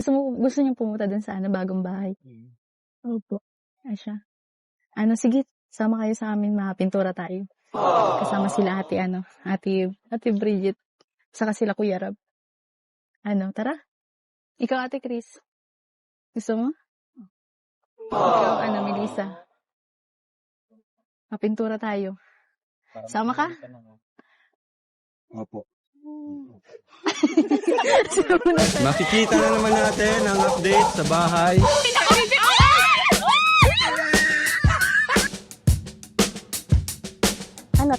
Gusto niyong pumunta dun sa bagong bahay? Opo. Siya. Sige, sama kayo sa amin, mapintura tayo. Kasama sila Ate Bridget, saka sila Kuya Rab. Tara. Ikaw, Ate Chris. Gusto mo? Ikaw, Melissa. Mapintura tayo. Sama ka? Opo. Makikita na naman natin ang update sa bahay.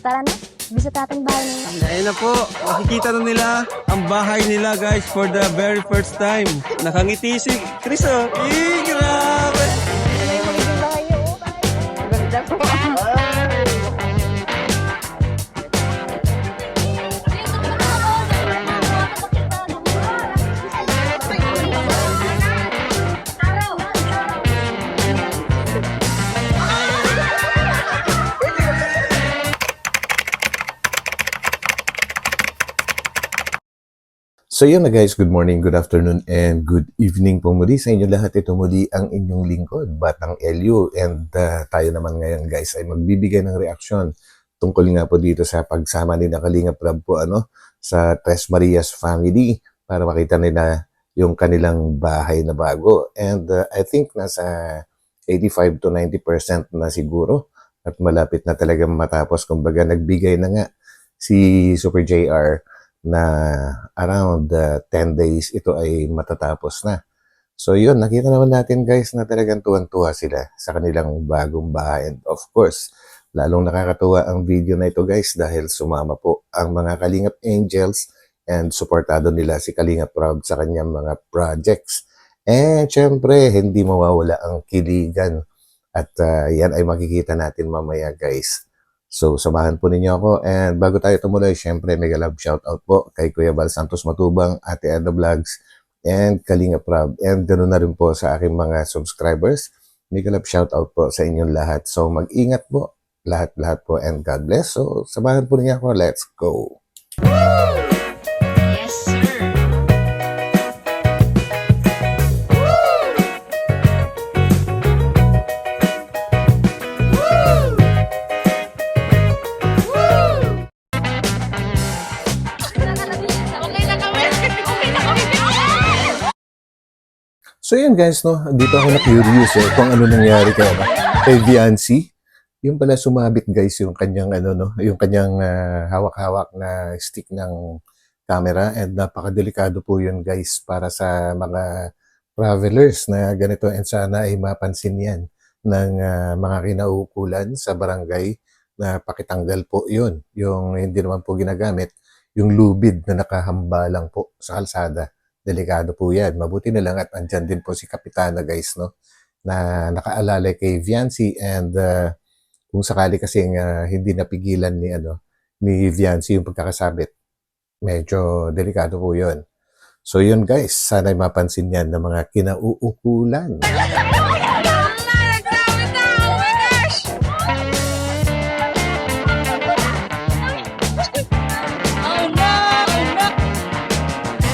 Tara na. Visit natin bahay nila. Ayun na po, makikita na nila ang bahay nila guys for the very first time. Nakangiti si Chris oh. Grabe! Ano yung magiging bahay niyo? Ganda po. So yun na guys, good morning, good afternoon, and good evening po muli sa inyo lahat. Ito muli ang inyong lingkod, Batang Elio. And tayo naman ngayon guys ay magbibigay ng reaksyon tungkol nga po dito sa pagsama ni Kalingap Rab po sa Tres Marias family para makita nila yung kanilang bahay na bago. And I think nasa 85 to 90% na siguro at malapit na talagang matapos. Kumbaga nagbigay na nga si Super JR na around 10 days ito ay matatapos na. So yun, nakita naman natin guys na talagang tuwan-tuwa sila sa kanilang bagong bahay. And of course, lalong nakakatuwa ang video na ito guys dahil sumama po ang mga Kalingap Angels and suportado nila si Kalingap Rab sa kanyang mga projects. And syempre, hindi mawawala ang kiligan. At yan ay makikita natin mamaya guys. So, samahan po ninyo ako. And bago tayo tumuloy, syempre, mega love shoutout po kay Kuya Val Santos Matubang, Ate Ada Vlogs, and Kalingap Rab. And ganoon na rin po sa aking mga subscribers. Mega love shoutout po sa inyong lahat. So, mag-ingat po. Lahat-lahat po and God bless. So, samahan po ninyo ako. Let's go! Yes, sir. So yun guys, dito ako na-curious kung ano nangyari kay Viancy. Yung pala sumabit guys yung kanyang yung kanyang hawak-hawak na stick ng camera, and napakadelikado po yun guys para sa mga travelers na ganito, and sana ay mapansin yan ng mga kinauukulan sa barangay na pakitanggal po yun. Yung hindi naman po ginagamit, yung lubid na nakahambalang po sa kalsada. Delikado po yan. Mabuti na lang at andyan din po si Kapitana guys, na nakaalalay kay Viancy, and kung sakali kasing hindi napigilan ni Viancy yung pagkakasabit, medyo delikado po yun. So yun guys, sana'y mapansin yan ng mga kinauukulan.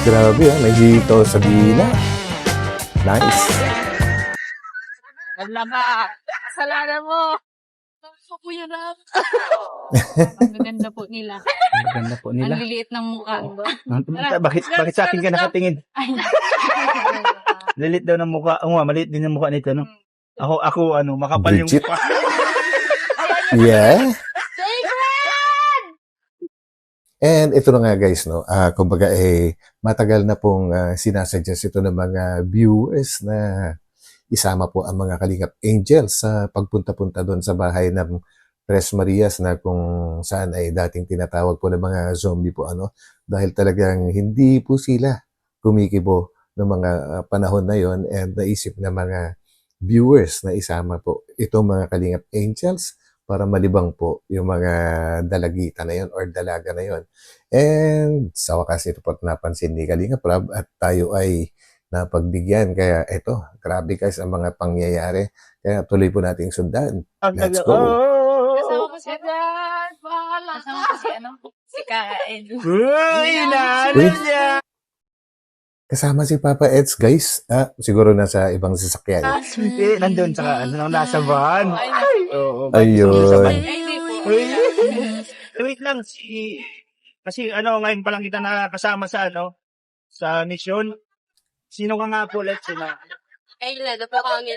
Grabe may hito sa dila. Nice. Wala ka. Kasalanan mo. Kuya Rab. Ang ganda po nila. Ang ganda po nila. Ang liliit ng mukha. Bakit sa akin ka nakatingin? Lilit daw ng mukha. Maliit din ang mukha nito, no? Ako, makapal yung Bridget. mukha. Yeah. And ito na nga guys, kumbaga matagal na pong sinasuggest ito ng mga viewers na isama po ang mga Kalingap Angels sa pagpunta-punta doon sa bahay ng Tres Marias na kung saan ay dating tinatawag po ng mga zombie po dahil talagang hindi po sila kumikibo ng mga panahon na yon, and naisip na mga viewers na isama po itong mga Kalingap Angels para malibang po yung mga dalagita na yon or dalaga na yon. And sa wakas ito po napansin ni Kalingap Rab at tayo ay napagbigyan. Kaya ito, grabe guys ang mga pangyayari. Kaya tuloy po nating sundan. Let's go! Kasama ko si Dad. Bahala ka. Kasama ko si Kain. Uy, inaano niya! Kasama si Papa Eds, guys. Siguro nasa ibang sasakyan. Hindi, nandun sa nasa van. Oo. Ayun. Sa van. Ay, hindi po. Wait lang, kasi ngayon pa lang kita nakasama sa sa mission. Sino ka nga po ulit? Ay, lada po kami.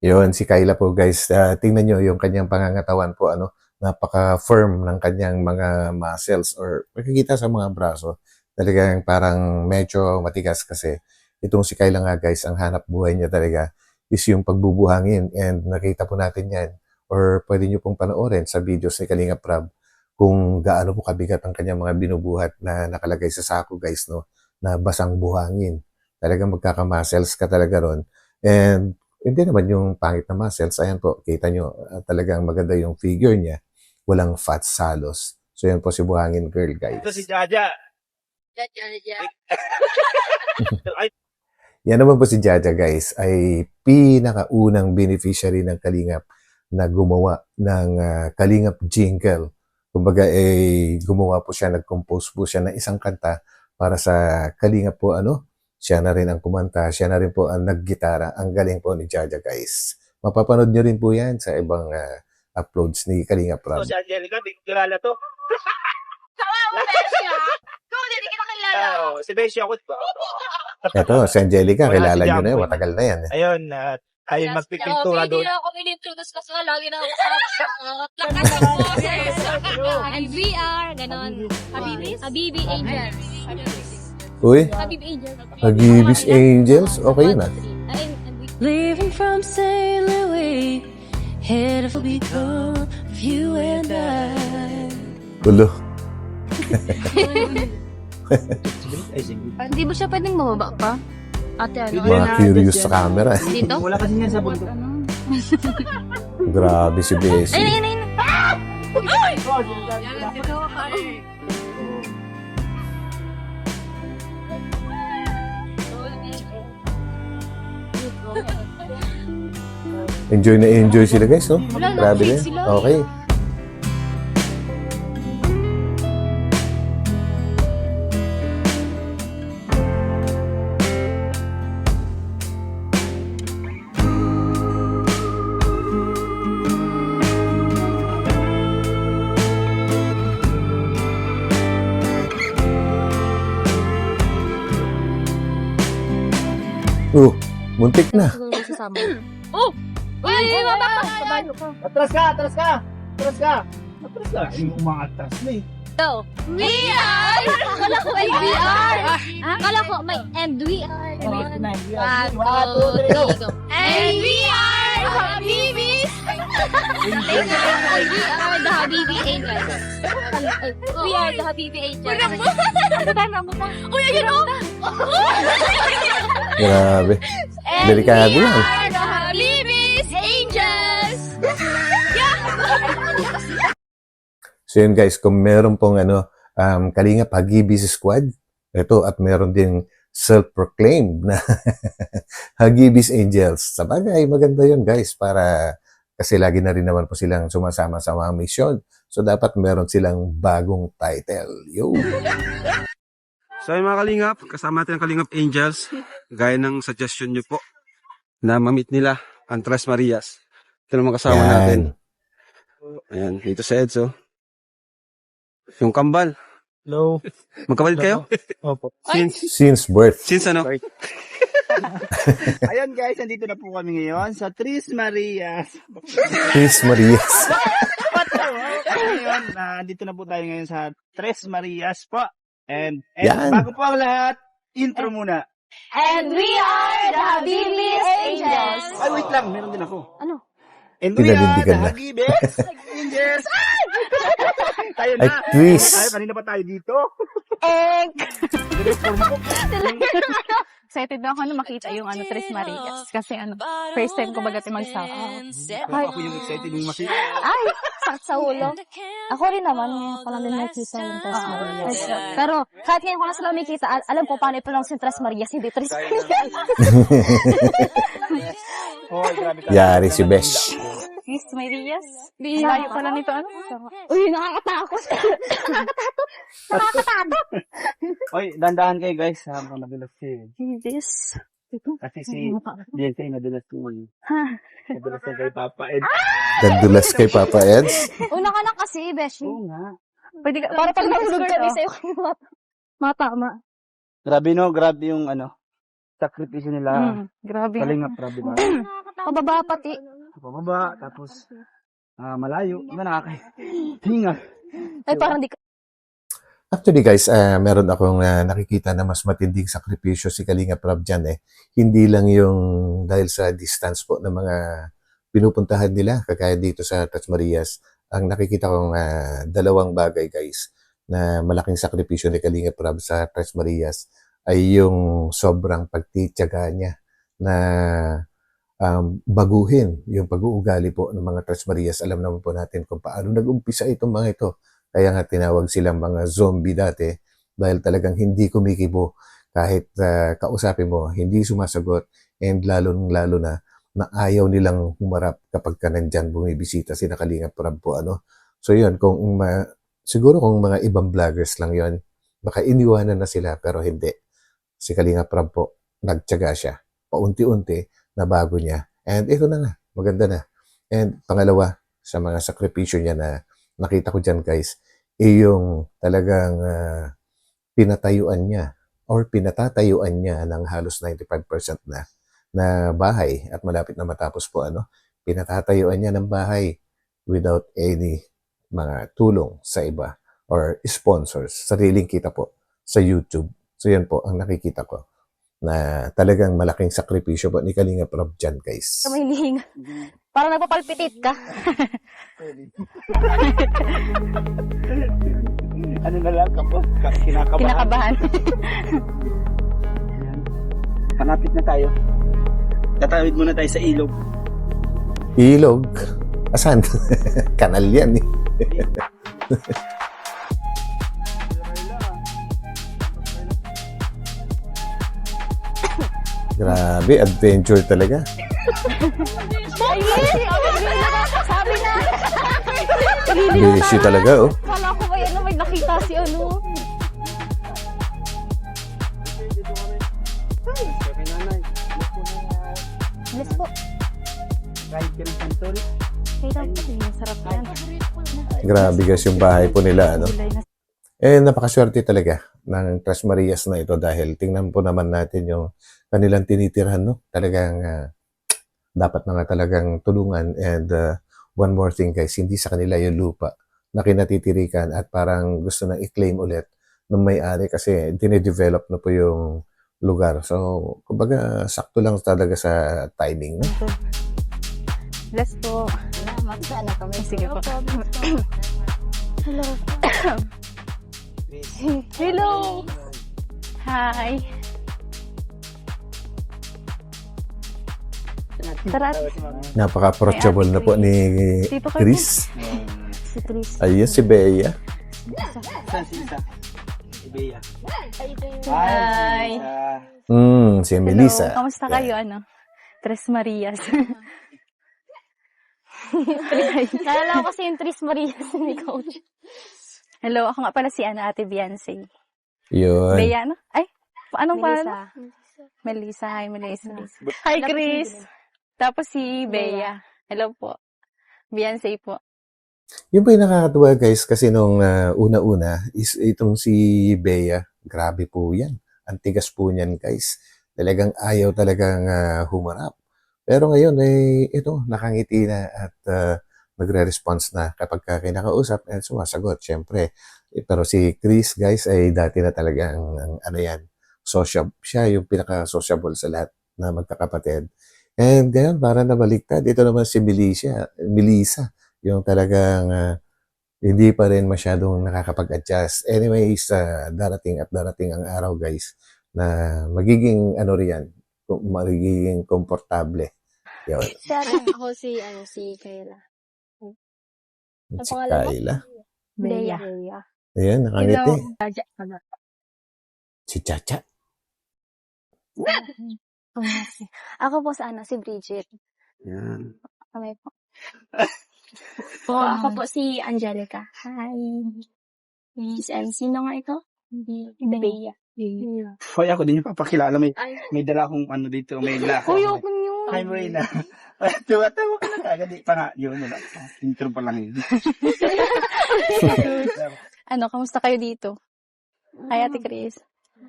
Yun, si Kyla po, guys. Tingnan nyo yung kanyang pangangatawan po, napaka-firm ng kanyang mga muscles or makikita sa mga braso. Talagang parang medyo matigas kasi itong si Kyla nga, guys, ang hanap buhay niya talaga is yung pagbubuhangin, and nakita po natin yan or pwede nyo pong panoorin sa videos ni Kalinga Prab kung gaano po kabigat ang kanyang mga binubuhat na nakalagay sa sako, guys, na basang buhangin. Talagang magkaka-muscles ka talaga ron. And hindi naman yung pangit na muscles. Ayan po, kita nyo, talagang maganda yung figure niya. Walang fat salos. So yan po si Buhangin Girl, guys. Ito si Jaja. Yan naman po si Jaja, guys, ay pinakaunang beneficiary ng Kalingap na gumawa ng Kalingap jingle. Kumbaga, gumawa po siya, nag-compose po siya ng isang kanta para sa Kalingap po, siya na rin ang kumanta, siya na rin po ang naggitara. Ang galing po ni Jaja, guys. Mapapanood nyo rin po yan sa ibang uploads ni Kalingap Prab. Si Angelica, di ko kilala to. Kawawa, Besya! Kung hindi kita kilala. Si Bessie ako ba? Ito, si Angelica, Wala kilala si nyo na yun, Jamboy. matagal na yan. Ayun, ay magpipintura Hindi doon. na ako in-introduce kasi nga lagi na ako lakas ng boses. And we are, ganon. Habibi Angels. Uy, Habibi Angels. Hagibis Angels, okay yun Leaving from St. Louis, headed for because of you and I. Ulo. Ay, sige. Hindi ba siya pwedeng mababa pa? Ate, Mga curious sa camera. Dito? Wala kasi niyan sa bundok. Grabe si Bessie. Ayun. Enjoy na enjoy sila, guys, no? Grabe din. Okay. Muntik na. Uy, baba ka! Atras ka! Atras ka! Atras ka! Atras ka! Ay, umaatras na eh. We are! Akala ko may we are! Akala ko may and we are. One, One, two, three, go. go. And we are Habibis! We are the Habibi Angels. We are the Habibi Angels. Uy, ayun o! Grabe. And Delikado we yan. are the Habibis Angels! So yun, guys, kung meron pong Kalingap Hagibis Squad, ito, at meron din self-proclaimed na Hagibis Angels. Sa bagay, maganda yun, guys, para kasi lagi na rin naman po silang sumasama sa mga mission. So dapat meron silang bagong title. Yo! So yung mga Kalingap, kasama natin ang Kalingap Angels. Gaya ng suggestion nyo po na mamit nila ang Tres Marias. Ito naman kasama natin. Ayan, dito sa Edzo. Yung kambal. Hello. Magkabal kayo? Opo. Since birth. Since ano? Ayan guys, nandito na po kami ngayon sa Tres Marias. Tris Marias. Ngayon, nandito na po tayo ngayon sa Tres Marias po. And Yan. bago po ang lahat, intro muna. And we are the Habibis Angels. Ay, wait lang, meron din ako. Ano? And we are the Pinanindigan na. Hagibis Angels. Tayo Ay, na. Tris. Tayo, kanina pa tayo dito. Excited na ako na makita yung Tres Marias. Kasi first time ko bagati magsama. Ako yung excited yung makita. Ay, sakit sa ulo. Ako rin naman, ngayon ko lang din nakikita yung Tres Marias. Pero kahit ngayon ko lang sila makikita, alam ko paano i-pronounce yung Tres Marias, hindi Tres Marias. Oh, grabe ka. Yari si Besh. Miss Marias. Layo pala nito, ano? Uy, nakakatakot. Nakakatakot. Oy, dandahan kayo guys, habang nadulas kayo. This. Kasi si Jente nadulas ko ngayon. Nadulas na kay Papa Ed. Nadulas kay Papa Eds. Una ka na kasi, Beshi. Oo nga. Pwede ka, Para pag nahulog skirt, kami oh. sa'yo kayo matama. Grabe no, grabe yung sakripisyo nila. Grabe. Kalingap, grabe ba? Pababa pati. Pababa, tapos malayo. Ano nakakahinga. Ay, parang di ka. Actually guys, meron akong nakikita na mas matinding sakripisyo si Kalingap Rab dyan eh. Hindi lang yung dahil sa distance po ng mga pinupuntahan nila, kagaya dito sa Tres Marias. Ang nakikita kong dalawang bagay guys na malaking sakripisyo ni Kalingap Rab sa Tres Marias ay yung sobrang pagtitiyaga niya na baguhin yung pag-uugali po ng mga Tres Marias. Alam naman po natin kung paano nag-umpisa itong mga ito. Kaya nga tinawag silang mga zombie dati dahil talagang hindi kumikibo kahit kausapin mo, hindi sumasagot and lalo na ayaw nilang humarap kapag ka nandyan bumibisita si Kalingap Rab po. So yun, siguro kung mga ibang vloggers lang yun, baka iniwanan na sila pero hindi. Si Kalingap Rab po, nagtiyaga siya. Paunti-unti, nabago niya. And ito na nga, maganda na. And pangalawa, sa mga sakripisyo niya na nakita ko dyan guys, yung talagang pinatayuan niya or pinatatayuan niya ng halos 95% na bahay at malapit na matapos po pinatatayuan niya ng bahay without any mga tulong sa iba or sponsors, sariling kita po sa YouTube. So yan po ang nakikita ko na talagang malaking sakripisyo po ni Kalingap Rab dyan guys. Kamay hihinga. Parang nagpapalpitit ka. Ano na lang kapos? Kinakabahan. Kinakabahan. Ayan. Panapit na tayo. Tatawid muna tayo sa ilog. Ilog? Asan? Kanal yan eh. Grabe, adventure talaga. Sabi na. Busy talaga oh. Kala ko may nakita si Bless po. Kahit ka ng santol. Kaya po. Sarap yan. Grabe guys yung bahay po nila. Napakaswerte talaga ng Tres Marias na ito dahil tingnan po naman natin yung kanilang tinitirhan, no? Talagang dapat na nga talagang tulungan and one more thing guys, hindi sa kanila yung lupa na kinatitirikan at parang gusto na i-claim ulit ng may-ari kasi dinidevelop na po yung lugar. So, kumbaga, sakto lang talaga sa timing, no? Bless po. Magsana kami. Sige po. Hello. Hello. Hi. Tara. Napaka-approachable na po ni Dito kayo. Chris. Si Tris. Ayun, si Bea. Saan si Isa? Si Bea. Hi. Si Melissa. Hello. Kamusta kayo? Tres Marias. Nalala ko kasi yung Tris Marias ni Coach. Hello, ako nga pala si Ate Beyonce. Yun. Bea, no? Ay, anong Melissa. Melissa. Hi, Melissa. Hi, Chris. Tapos si Bea. Hello po. Beyonce po. Yung ba yung nakakatuwa guys kasi nung una-una is itong si Bea. Grabe po yan. Ang tigas po niyan guys. Talagang ayaw talagang humarap. Pero ngayon ito nakangiti na at nagre-response na kapag kinakausap at sumasagot syempre. Pero si Chris guys ay dati na talaga ang siya yung pinaka-sociable sa lahat na magkakapatid. And ngayon, para nabaliktad, ito naman si Melissa, yung talagang hindi pa rin masyadong nakakapag-adjust. Anyways, darating ang araw guys, na magiging magiging komportable. Yun. Ako si Kayla. Si Kayla. Bea. Ayan, nakangiti. Hello. Si Chacha. Ako po si Bridget. Yan. Kami po. Ako po si Angelica. Hi. Miss M. Sino nga ikaw? Bea. Hoy, ako din yung papakilala. Ay. May dala akong ano dito. May lasa. Uy, ako nyo. Hi, Marina. Tuwa-tawa ka na kagad. Pa nga, yun. Wala. Intro pa lang yun. Ano, kamusta kayo dito? Kay Ate Chris?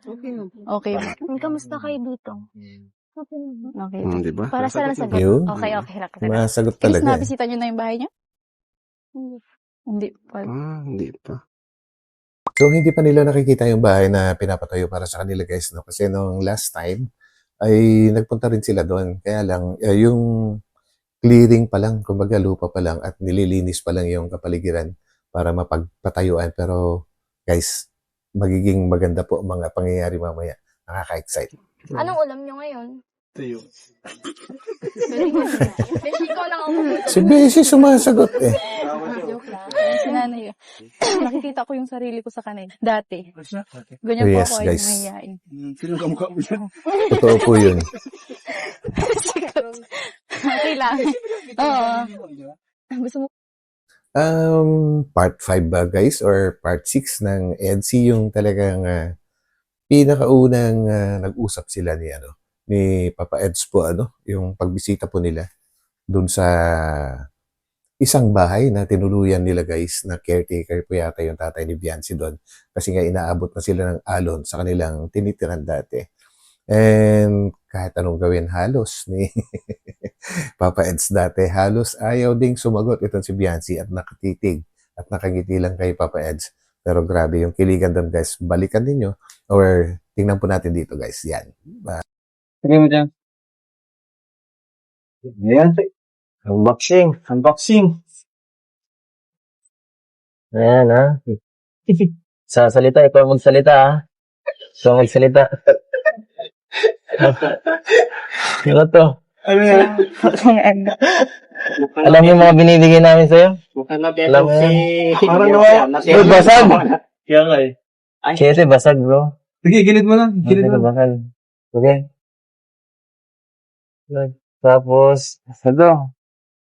Okay ba? Kamusta kayo dito? Okay. Di ba? Para sa lang sagot. Yun. Okay. Hirap ka. Masagot Chris, talaga. nabisita nyo na yung bahay niyo? Hindi pa. Hindi pa. So, hindi pa nila nakikita yung bahay na pinapatayo para sa kanila, guys, no? Kasi nung last time, ay nagpunta rin sila doon. Kaya lang, yung clearing pa lang, kumbaga lupa pa lang, at nililinis pa lang yung kapaligiran para mapagpatayuan. Pero, guys, magiging maganda po ang mga pangyayari mamaya. Nakaka-excite. Anong ulam nyo ngayon? Tuyo. Beshi ko lang ako. Si Bessie sumasagot eh. Joke lang. Si nanay. Nakikita ko yung sarili ko sa kanila. Dati. Ganyan po Yes, ako ay guys. nangyayari. Sino kamukha mo dyan? Totoo po yun. Okay lang. Oo. Gusto mo? Part 5 ba, guys? Or part 6 ng EDC yung talagang pinakaunang nag-usap sila ni Papa Eds po, yung pagbisita po nila dun sa isang bahay na tinuluyan nila, guys, na caretaker po yata yung tatay ni Biancy doon. Kasi nga inaabot na sila ng alon sa kanilang tinitiran dati. And kahit anong gawin halos ni Papa Eds dati, halos ayaw ding sumagot itong si Biancy at nakatitig at nakangiti lang kay Papa Eds. Pero grabe yung kiligan doon, guys. Balikan ninyo or tingnan po natin dito, guys. Yan. Sige mo dyan. Ayan. Unboxing. Ayan, ha? Sasalita, ikaw magsalita, ha? Ikaw magsalita. Ano to? Ano yan? Alam mo yung mga binibigay namin sa'yo? Alam mo yan? Parang nawa. Uy, basag! Kaya nga eh. Kasi basag, bro. Sige, gilid mo lang. Gilid mo. Basag. Okay? Tapos, ito.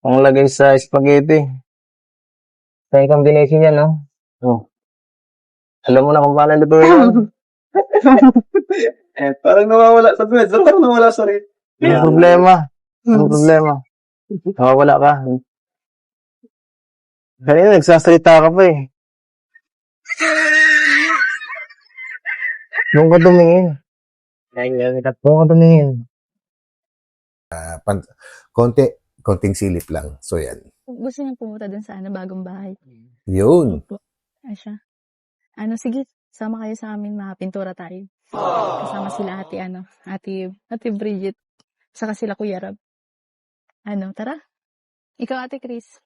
Panglagay sa spaghetti. Sa combination yan, no? Oh. Alam mo na kung paano lutuin yan. Parang nawawala sa bed. Parang nawawala sa rin. Ang problema. Nawawala ka. Kanina, nagsasalita ka pa eh. Doon ka tumingin. Konting silip lang. So, yan. Gusto niyo pumunta dun sa bagong bahay? Yun. Opo. Asya. Sige, sama kayo sa amin, makapintura tayo. Kasama sila ate Bridget, saka sila Kuya Rab. Tara. Ikaw, Ate Chris.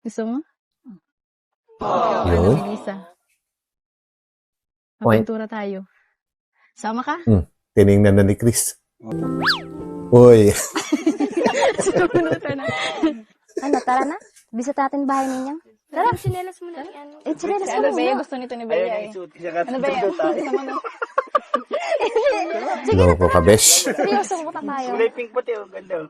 Gusto mo? Yun. Melissa. Mapintura tayo. Sama ka? Tinignan na ni Chris. Uy. Sunutan na. Tara na. Bisita natin bahay ninyo. Tara, sinelas mo na. Sinelas Si mo Bea, muna. gusto nito ni Bea eh. Bea? Gusto mo na? Loko ka, besh. Seryoso, pumunta tayo. Kulay pink puti. Oh, ganda.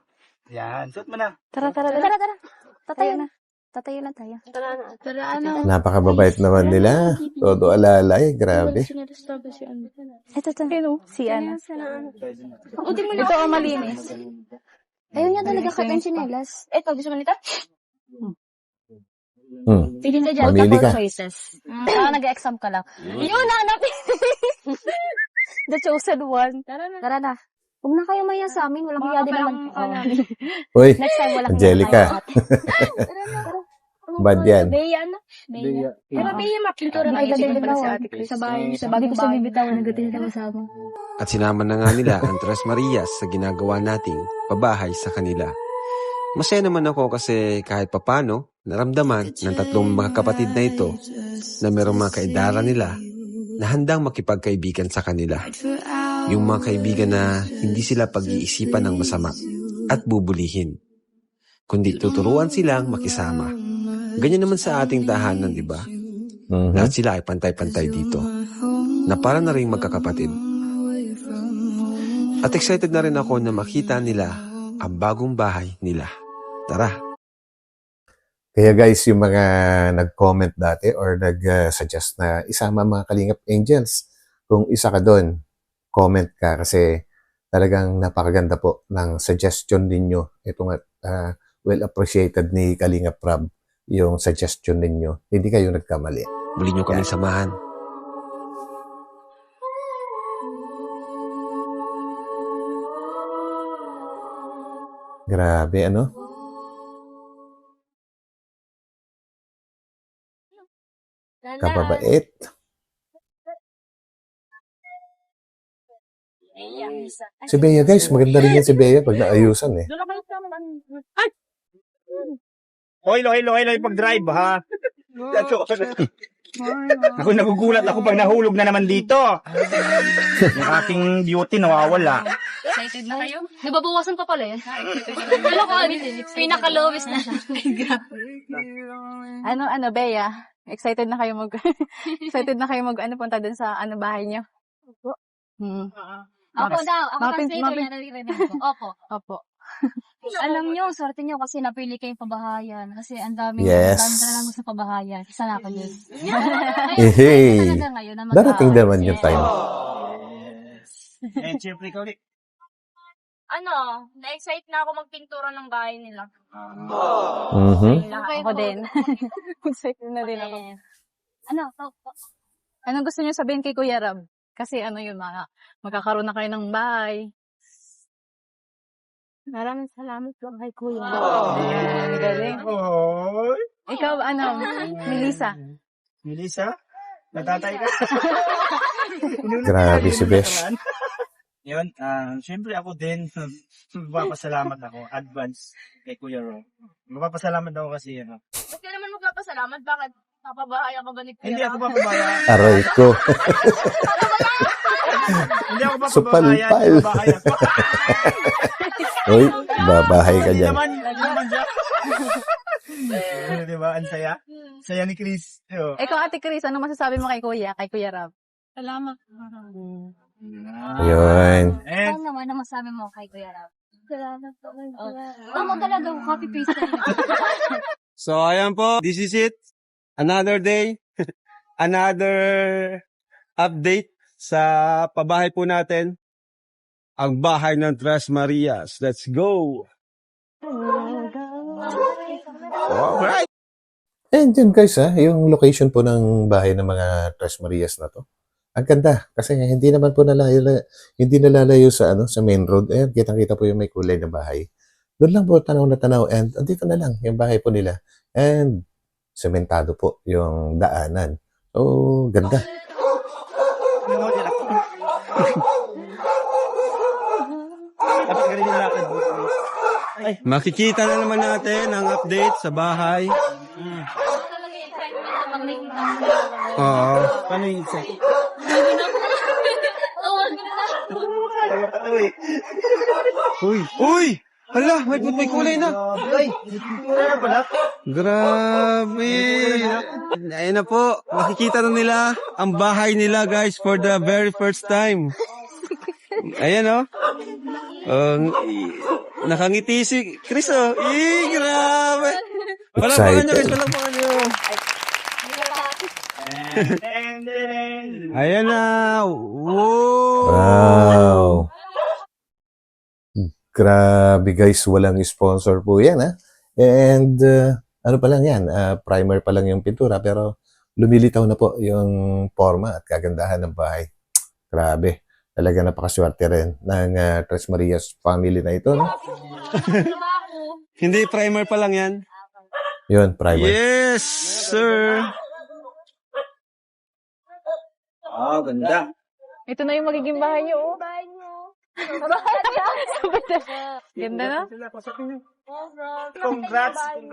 Yan. Suot mo na. Tara. Tatayo na. Tatayo na tayo. Tara, Napakababait naman nila. Todo alalay. Grabe. Ito. Si Ana. Uti mo na. Ito ang malinis. Ayun niya talaga cut ang chinelas. Eto, gusto mo nito? Pili ka dyan. Mamili ka. Nag-exam ka lang. Yun, hanap. The chosen one. Tara na. Huwag na kayo maya sa amin. Walang hiya din naman. Uy, Next time, walang Angelica. Bad yan. Bea. Pero Bea, mapintura na Ay, ito. pala si Ate Chris. Sa bahay. Hindi ko siya bibitawan. Nagatin na kasama. At sinama na nga nila ang Tres Marias sa ginagawa nating pabahay sa kanila. Masaya naman ako kasi kahit papano, naramdaman ng tatlong mga kapatid na ito na mayroong mga kaedara nila na handang makipagkaibigan sa kanila. Yung mga kaibigan na hindi sila pag-iisipan ng masama at bubulihin, kundi tuturuan silang makisama. Ganyan naman sa ating tahanan, di ba? Lahat sila ay pantay-pantay dito, na para na rin magkakapatid. At excited na rin ako na makita nila ang bagong bahay nila. Tara! Kaya guys, yung mga nag-comment dati or nag-suggest na isama mga Kalingap Angels, kung isa ka doon, comment ka kasi talagang napakaganda po ng suggestion ninyo. Ito nga, well appreciated ni Kalingap Prab yung suggestion ninyo. Hindi kayo nagkamali. Muli nyo kaming samahan. Grabe, ano? Kapabait. Si Bea guys, maganda rin yan si Bea pag naayusan eh. Hello yung pag-drive, ha? Ako nagugulat ako pag nahulog na naman dito. Yung aking beauty nawawala. Excited na kayo? Nababawasan pa pala yan. Alam ko, pinaka-lowest na siya. Ano, Bea? Excited na kayo punta dun sa bahay niyo? Opo. Opo daw. Ako translator mapin- na naririnig ko. Opo. Opo. Alam nyo, swerte nyo kasi napili kayong pabahayan. Kasi ang dami Yes. talagang gusto pabahayan. Isa na ako dun. Hey, Talaga ngayon na darating naman yung time. Eh, siyempre ikaw ulit. Na-excite na ako magpintura ng bahay nila. Mhm. Ako din. Excited na din ako. Anong gusto niyo sabihin kay Kuya Rab? Kasi magkakaroon na kayo ng bahay. Maraming salamat po kay Kuya. Ang galing. Oy. Ikaw, Melissa? Melissa? Natatay ka? Grabe si Besh. Yun, siyempre ako din, magpapasalamat ako, advance kay Kuya Ro. Magpapasalamat ako kasi, Ba't ka naman magpapasalamat? Bakit? Papabahayan ka ba ni Kuya? hindi ako papabaya. Aray ko. Hindi ako papabaya. Supalpal. Babahay ako. Uy, babahay ka Hindi dyan. naman siya. Diba, ang saya? Saya ni Chris. Ikaw, Ate Chris, ano masasabi mo kay Kuya Rab? Salamat. Ayun. Eh, Ano naman ang masabi mo kay Kuya Rab? Salamat po. Tama talaga, copy-paste tayo. So, ayan po. This is it. Another day. Another update sa pabahay po natin. Ang bahay ng Tres Marias. Let's go! Alright! And yun guys yung location po ng bahay ng mga Tres Marias na to. Ang ganda kasi hindi naman po hindi nalalayo sa sa main road. Ayan, kitang-kita po yung may kulay na bahay. Doon lang po tanaw na tanaw and andito na lang yung bahay po nila. And sementado po yung daanan. So, ganda. dapat ganun yung lakad mo. Makikita na naman natin ang update sa bahay. Talaga yung excitement na pag nakikita mo. Oo. Paano yung set? Uy! Hala, may kulay na. Ano pala? Grabe. Ayun na po. Makikita na nila ang bahay nila guys for the very first time. Ayan oh. Nakangiti si Chris oh. Grabe. Palakpakan nyo guys, palakpakan nyo. Ayan na. Wow. Wow. Grabe guys, walang sponsor po yan And ano pa lang yan, primer pa lang yung pintura pero lumilitaw na po yung forma at kagandahan ng bahay. Grabe, talaga napakaswerte rin ng Tres Marias family na ito. No? Hindi, primer pa lang yan. Yun, primer. Yes, sir. Ganda. Ito na yung magiging bahay niyo. Ganda na? Congrats sa inyo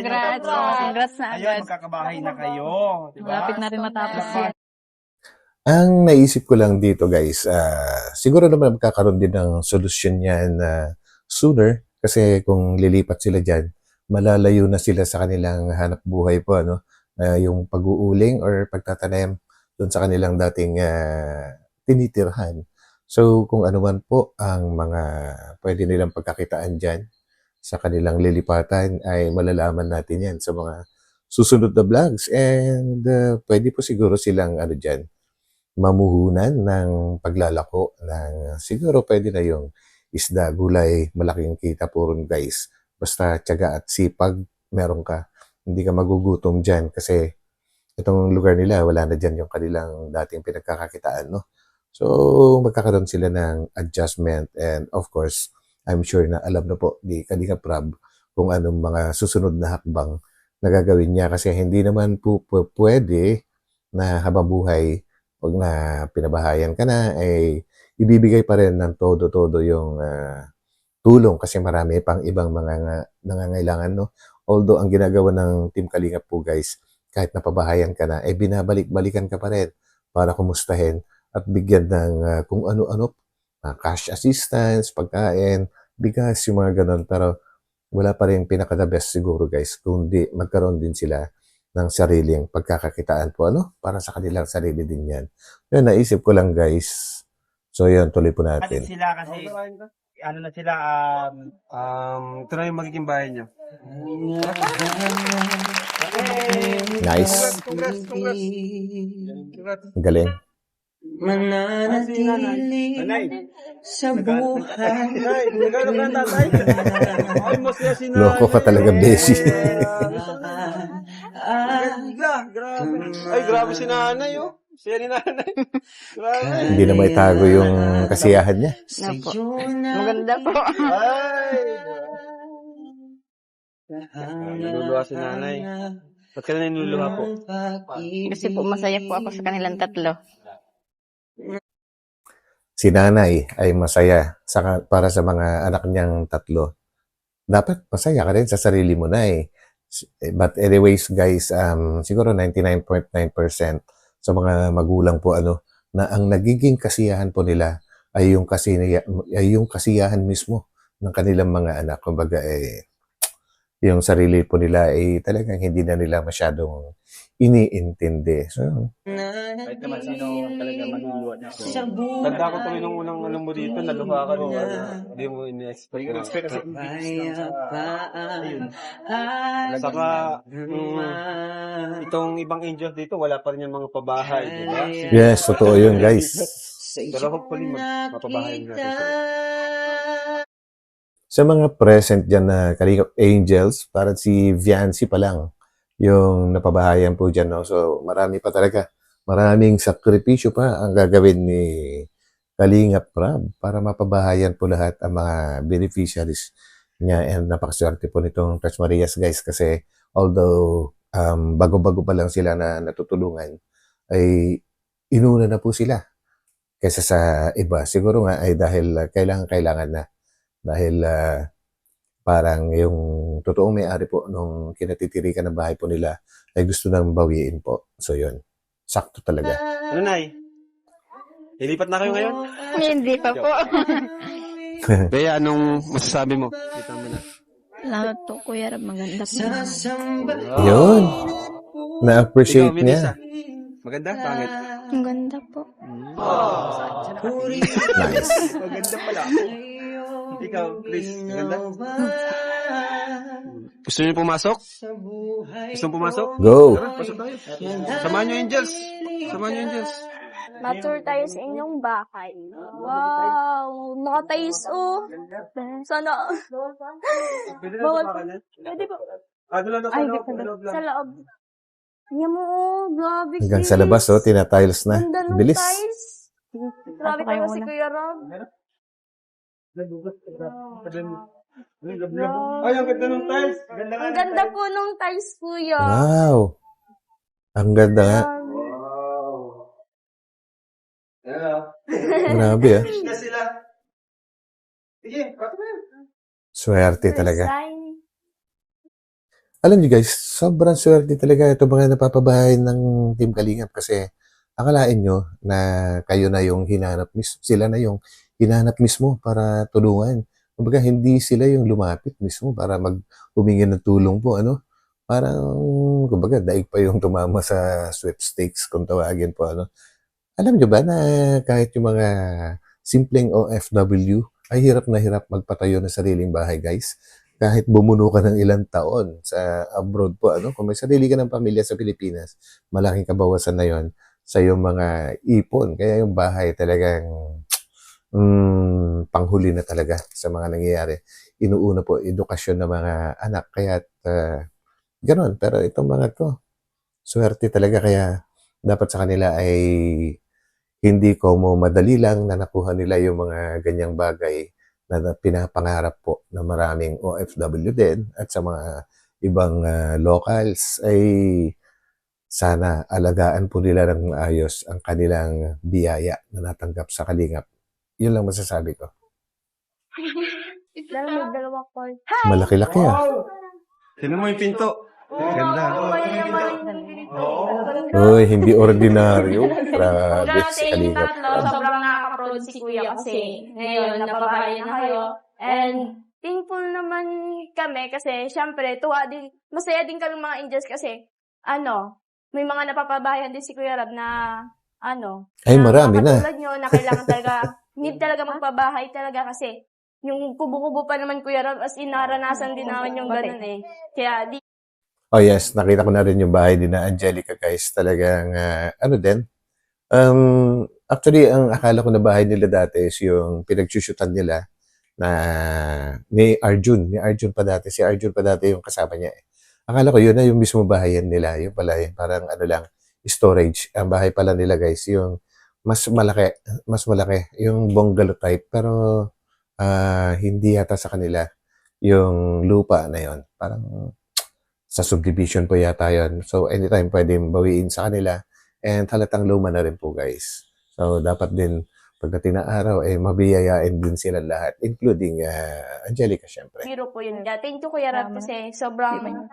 tatlo. Congrats na Ayun, agad. magkakabahay na kayo. Diba? Malapit na rin matapos yan. Ang naisip ko lang dito guys, siguro naman magkakaroon din ng solusyon yan sooner kasi kung lilipat sila dyan, malalayo na sila sa kanilang hanap buhay po, yung pag-uuling or pagtatanim doon sa kanilang dating tinitirhan. So kung ano man po ang mga pwede nilang pagkakitaan dyan, sa kanilang lilipatan ay malalaman natin yan sa mga susunod na vlogs. And pwede po siguro silang ano dyan, mamuhunan ng paglalako ng siguro pwede na yung isda, gulay, malaking kita po ron guys. Basta tiyaga at sipag meron ka. Hindi ka magugutom dyan kasi itong lugar nila, wala na dyan yung kanilang dating pinagkakakitaan, no? So, magkakaroon sila ng adjustment and of course, I'm sure na alam na po ni Kalinga Prab kung anong mga susunod na hakbang na gagawin niya kasi hindi naman po pwede na habang buhay pag na pinabahayan ka na, ay ibibigay pa rin ng todo-todo yung tulong kasi marami pang ibang mga nangangailangan, no? Although, ang ginagawa ng Team Kalingap po, guys, kahit napabahayan ka na, ay binabalik-balikan ka pa rin para kumustahin at bigyan ng kung ano-ano, cash assistance, pagkain, bigas, yung mga ganun. Pero wala pa rin pinaka-the best siguro, guys, kundi magkaroon din sila ng sariling pagkakakitaan po, ano? Para sa kanilang sarili din yan. Yun, naisip ko lang, guys. So, yun, tuloy po Atin natin. sila kasi, ano na sila, Ito na yung magiging bahay niya. Nice. congrats. Galing. Mananatili Nanay, sa buhay. nagano ka ng tatay? Almost na si Loko ka talaga, Beshi. Grabe. Ay, grabe si nanay, oh. Siya ni nanay. Grabe. Hindi na may tago yung kasiyahan niya. Maganda po. Ay. Niluluha si nanay. Ba't ka na niluluha po? Kasi po masaya po ako sa kanilang tatlo. Si nanay ay masaya para sa mga anak niyang tatlo. Dapat masaya ka rin sa sarili mo na eh. But anyways guys, siguro 99.9% sa mga magulang po na ang nagiging kasiyahan po nila ay yung kasiyahan mismo ng kanilang mga anak. Kumbaga yung sarili po nila ay talagang hindi na nila masyadong iniintindi. So, Kahit naman sino talaga maluluwa niya. Tanda ko tuloy nung unang mo dito, naluha ka rin. Hindi mo in-expect. Hindi ko expect kasi ayun. Saka, itong ibang angels dito, wala pa rin yung mga pabahay, di ba? yes, totoo yun guys. Pero hopefully, mapabahay natin sila. Sa mga present dyan na Kalingap Angels, parang si Viancy pa lang yung napabahayan po dyan. No? So, marami pa talaga. Maraming sakripisyo pa ang gagawin ni Kalingap Prab para mapabahayan po lahat ang mga beneficiaries niya. And napakaswerte po nitong Tres Marias, guys, kasi although bago-bago pa lang sila na natutulungan, ay inuna na po sila kaysa sa iba. Siguro nga ay dahil kailangan na. Dahil parang yung totoong may-ari po nung kinatitirikan ng bahay po nila ay gusto nang bawiin po. So yun, sakto talaga. Ano, Nay? Ilipat na kayo ngayon? Hindi pa po. Bea, anong masasabi mo? Kita mo na. Salamat po, Kuya Rab. Maganda po. Yun. Na-appreciate Ikaw, niya. Melissa. Maganda? Pangit? Ang ganda po. Nice. Maganda pala. Ikaw, Chris, maganda? Gusto niyo pumasok? Gusto niyo pumasok? Go. Tara, pasok tayo. Samahan niyo, Angels. Samahan niyo, Angels. Matur tayo sa inyong bahay. Wow! Nakatayos oh. Sana. Bawal pa. Pwede ba? Doon lang Ay, sa loob. Tingnan mo oh. Grabe. Hanggang sa labas, oh, tinatiles na. Ganda ng Bilis. tiles. Grabe Ako kayo ka si muna. Kuya Rob. Ay, ang ganda ng tiles. Ganda nga Ang ng ganda tiles. po nung tiles, Kuya. Wow. Ang ganda nga. Grabe ah. Finish na sila. Sige, pato na. Swerte talaga. Design. Alam niyo guys, sobrang swerte talaga ito mga napapabahay ng Team Kalingap kasi akalain nyo na kayo na yung hinanap mismo, sila na yung hinanap mismo para tulungan. Kumbaga hindi sila yung lumapit mismo para humingi ng tulong po, ano? Parang, kumbaga, daig pa yung tumama sa sweepstakes kung tawagin po, ano? Alam niyo ba na kahit yung mga simpleng OFW ay hirap na hirap magpatayo ng sariling bahay, guys? kahit bumuno ka ng ilang taon sa abroad po, ano, kung may sarili ka ng pamilya sa Pilipinas, malaking kabawasan na yon sa iyong mga ipon. Kaya yung bahay talagang panghuli na talaga sa mga nangyayari. Inuuna po edukasyon ng mga anak. Kaya gano'n. Pero itong mga to, swerte talaga. Kaya dapat sa kanila ay hindi ko mo madali lang na nakuha nila yung mga ganyang bagay na pinapangarap po ng maraming OFW din at sa mga ibang locals ay sana alagaan po nila ng maayos ang kanilang biyaya na natanggap sa Kalingap. Yun lang masasabi ko. Dalawang call. Malaki-laki ah. Tignan mo yung pinto. Ganda. Uy, hindi ordinaryo. Grabe si Kalingap. Sobrang nakaka-proud si Kuya kasi ngayon napabahayan na kayo. And thankful naman kami kasi syempre masaya din kami mga Angels kasi may mga napapabahayan din si Kuya Rab na Ay, marami na. katulad nyo na kailangan talaga, need talaga magpabahay talaga kasi yung kubo-kubo pa naman Kuya Rab as in naranasan din naman yung ganun eh. Kaya Oh yes, nakita ko na rin yung bahay din na Angelica guys. Talagang din. Actually, ang akala ko na bahay nila dati is yung pinagsusyutan nila na ni Arjun. Ni Arjun pa dati. Si Arjun pa dati yung kasama niya eh. Akala ko yun na yung mismo bahayan nila. Yung pala yung parang lang, storage. Ang bahay pala nila guys, yung mas malaki. Yung bungalow type. Pero hindi yata sa kanila yung lupa na yon. Parang sa subdivision po yata yun. So, anytime pwedeng bawiin sa kanila. And halatang luma na rin po, guys. So, dapat din, pagdating na araw, mabiyayain din sila lahat. Including Angelica, syempre. biro po yun. Thank you Kuya Rab kasi sobrang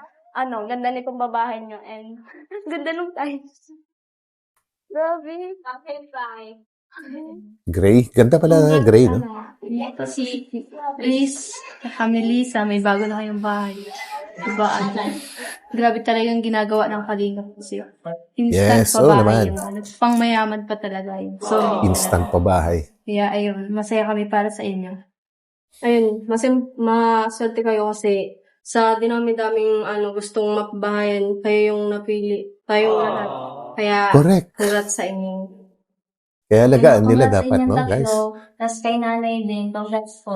ganda nitong babahay nyo and ganda nung times. Grabe. Bye. Gray? Ganda pala gray, no? Si Liz, kami Lisa, may bago na kayong bahay. Diba, grabe talaga yung ginagawa ng Kalingap kasi. Instant Yes, pa bahay naman. yung pang mayaman pa talaga yun. So, Instant pa bahay. kaya ayun, masaya kami para sa inyo. Ayun, maswerte kayo kasi sa dinami-daming gustong mapabahayan, kayo yung napili, kayo lahat. Kaya, Correct. congrats sa inyo. Kaya alagaan nila Congrats sa dapat, inyong no, tatlo. guys? Tapos kay nanay din, congrats po.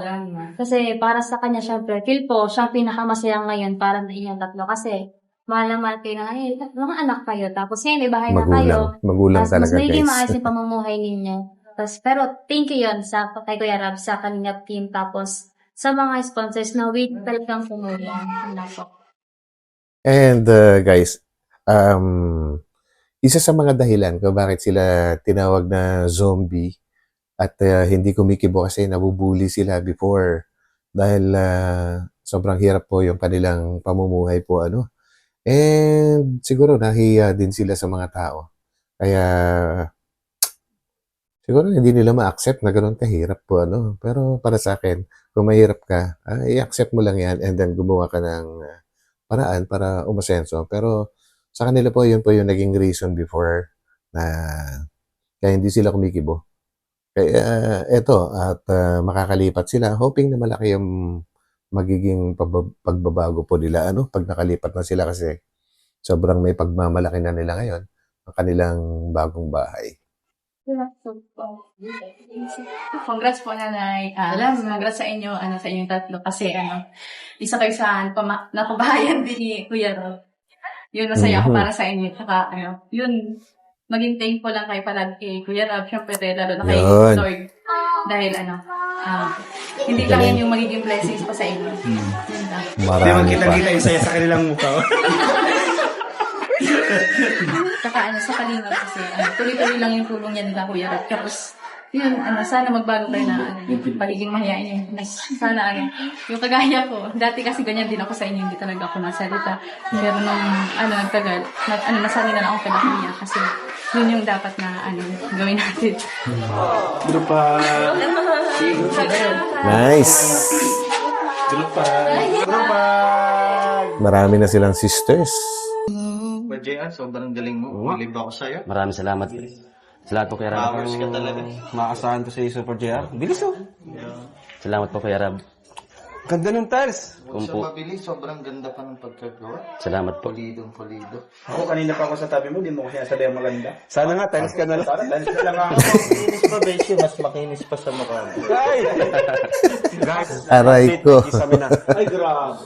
Kasi para sa kanya, syempre, feel po, siyang pinakamasaya ngayon para sa inyong tatlo. Kasi, mahal na mahal kayo na ngayon. Mga anak kayo. Tapos ngayon, may bahay na kayo. Magulang Tapos mas talaga, magiging guys. maayos yung pamumuhay ninyo. Tapos, pero thank you yun sa kay Kuya Rab, sa Kalingap team. Tapos, sa mga sponsors na with talagang tumulong. Ano po. And guys, isa sa mga dahilan kung bakit sila tinawag na zombie at hindi kumikibo kasi nabubuli sila before dahil sobrang hirap po yung kanilang pamumuhay po and siguro nahiya din sila sa mga tao. Kaya siguro hindi nila ma-accept na gano'n kahirap po pero para sa akin, kung mahirap ka, i-accept mo lang yan and then gumawa ka ng paraan para umasenso. Pero sa kanila po, yun po yung naging reason before na kaya hindi sila kumikibo. Kaya eto, at makakalipat sila, hoping na malaki yung magiging pagbabago po nila pag nakalipat na sila kasi sobrang may pagmamalaki na nila ngayon ang kanilang bagong bahay. Congrats po, Nanay. Congrats sa inyo, sa inyong tatlo. Kasi, isa kayo sa napabahayan din ni Kuya Rob. Yun, masaya ako para sa inyo. Tsaka, yun, maging thankful lang kayo palagi kay Kuya Rob. Siyempre, lalo na kay Yun. Lord. Dahil, hindi lang yan yung magiging blessings pa sa inyo. Yun lang. Hindi Marami pa. magkita-kita yung saya sa kanilang mukha. Tsaka, sa Kalingap kasi, tuloy-tuloy lang yung tulong niya nila, Kuya Rob. Tapos, yun, sana magbago kayo na pagiging mahihain yun. Sana, yung kagaya ko, dati kasi ganyan din ako sa inyo, hindi talaga ako nasalita. Pero nung, nagtagal, nasanay na lang ako kaya kasi yun yung dapat na, gawin natin. Nice! Marami na silang sisters. JR, sobrang galing mo. Believe ako sa'yo. Maraming salamat. Salamat po, Kuya Rab. Powers ka talaga. Makakasahan to sa Super JR. Bilis Salamat po, Kuya Rab. Ganda ng tiles. Kung po. mabili, sobrang ganda pa ng pagkagawa. Salamat po. Pulido. Ako kanina pa ako sa tabi mo, di mo ko sinasabi ang maganda. Sana nga, tiles ka na lang. Dahil na lang ako. Makinis pa, Besyo. Mas makinis pa sa mukha. Ay! Guys, Aray ko. kami na. Ay, grabe.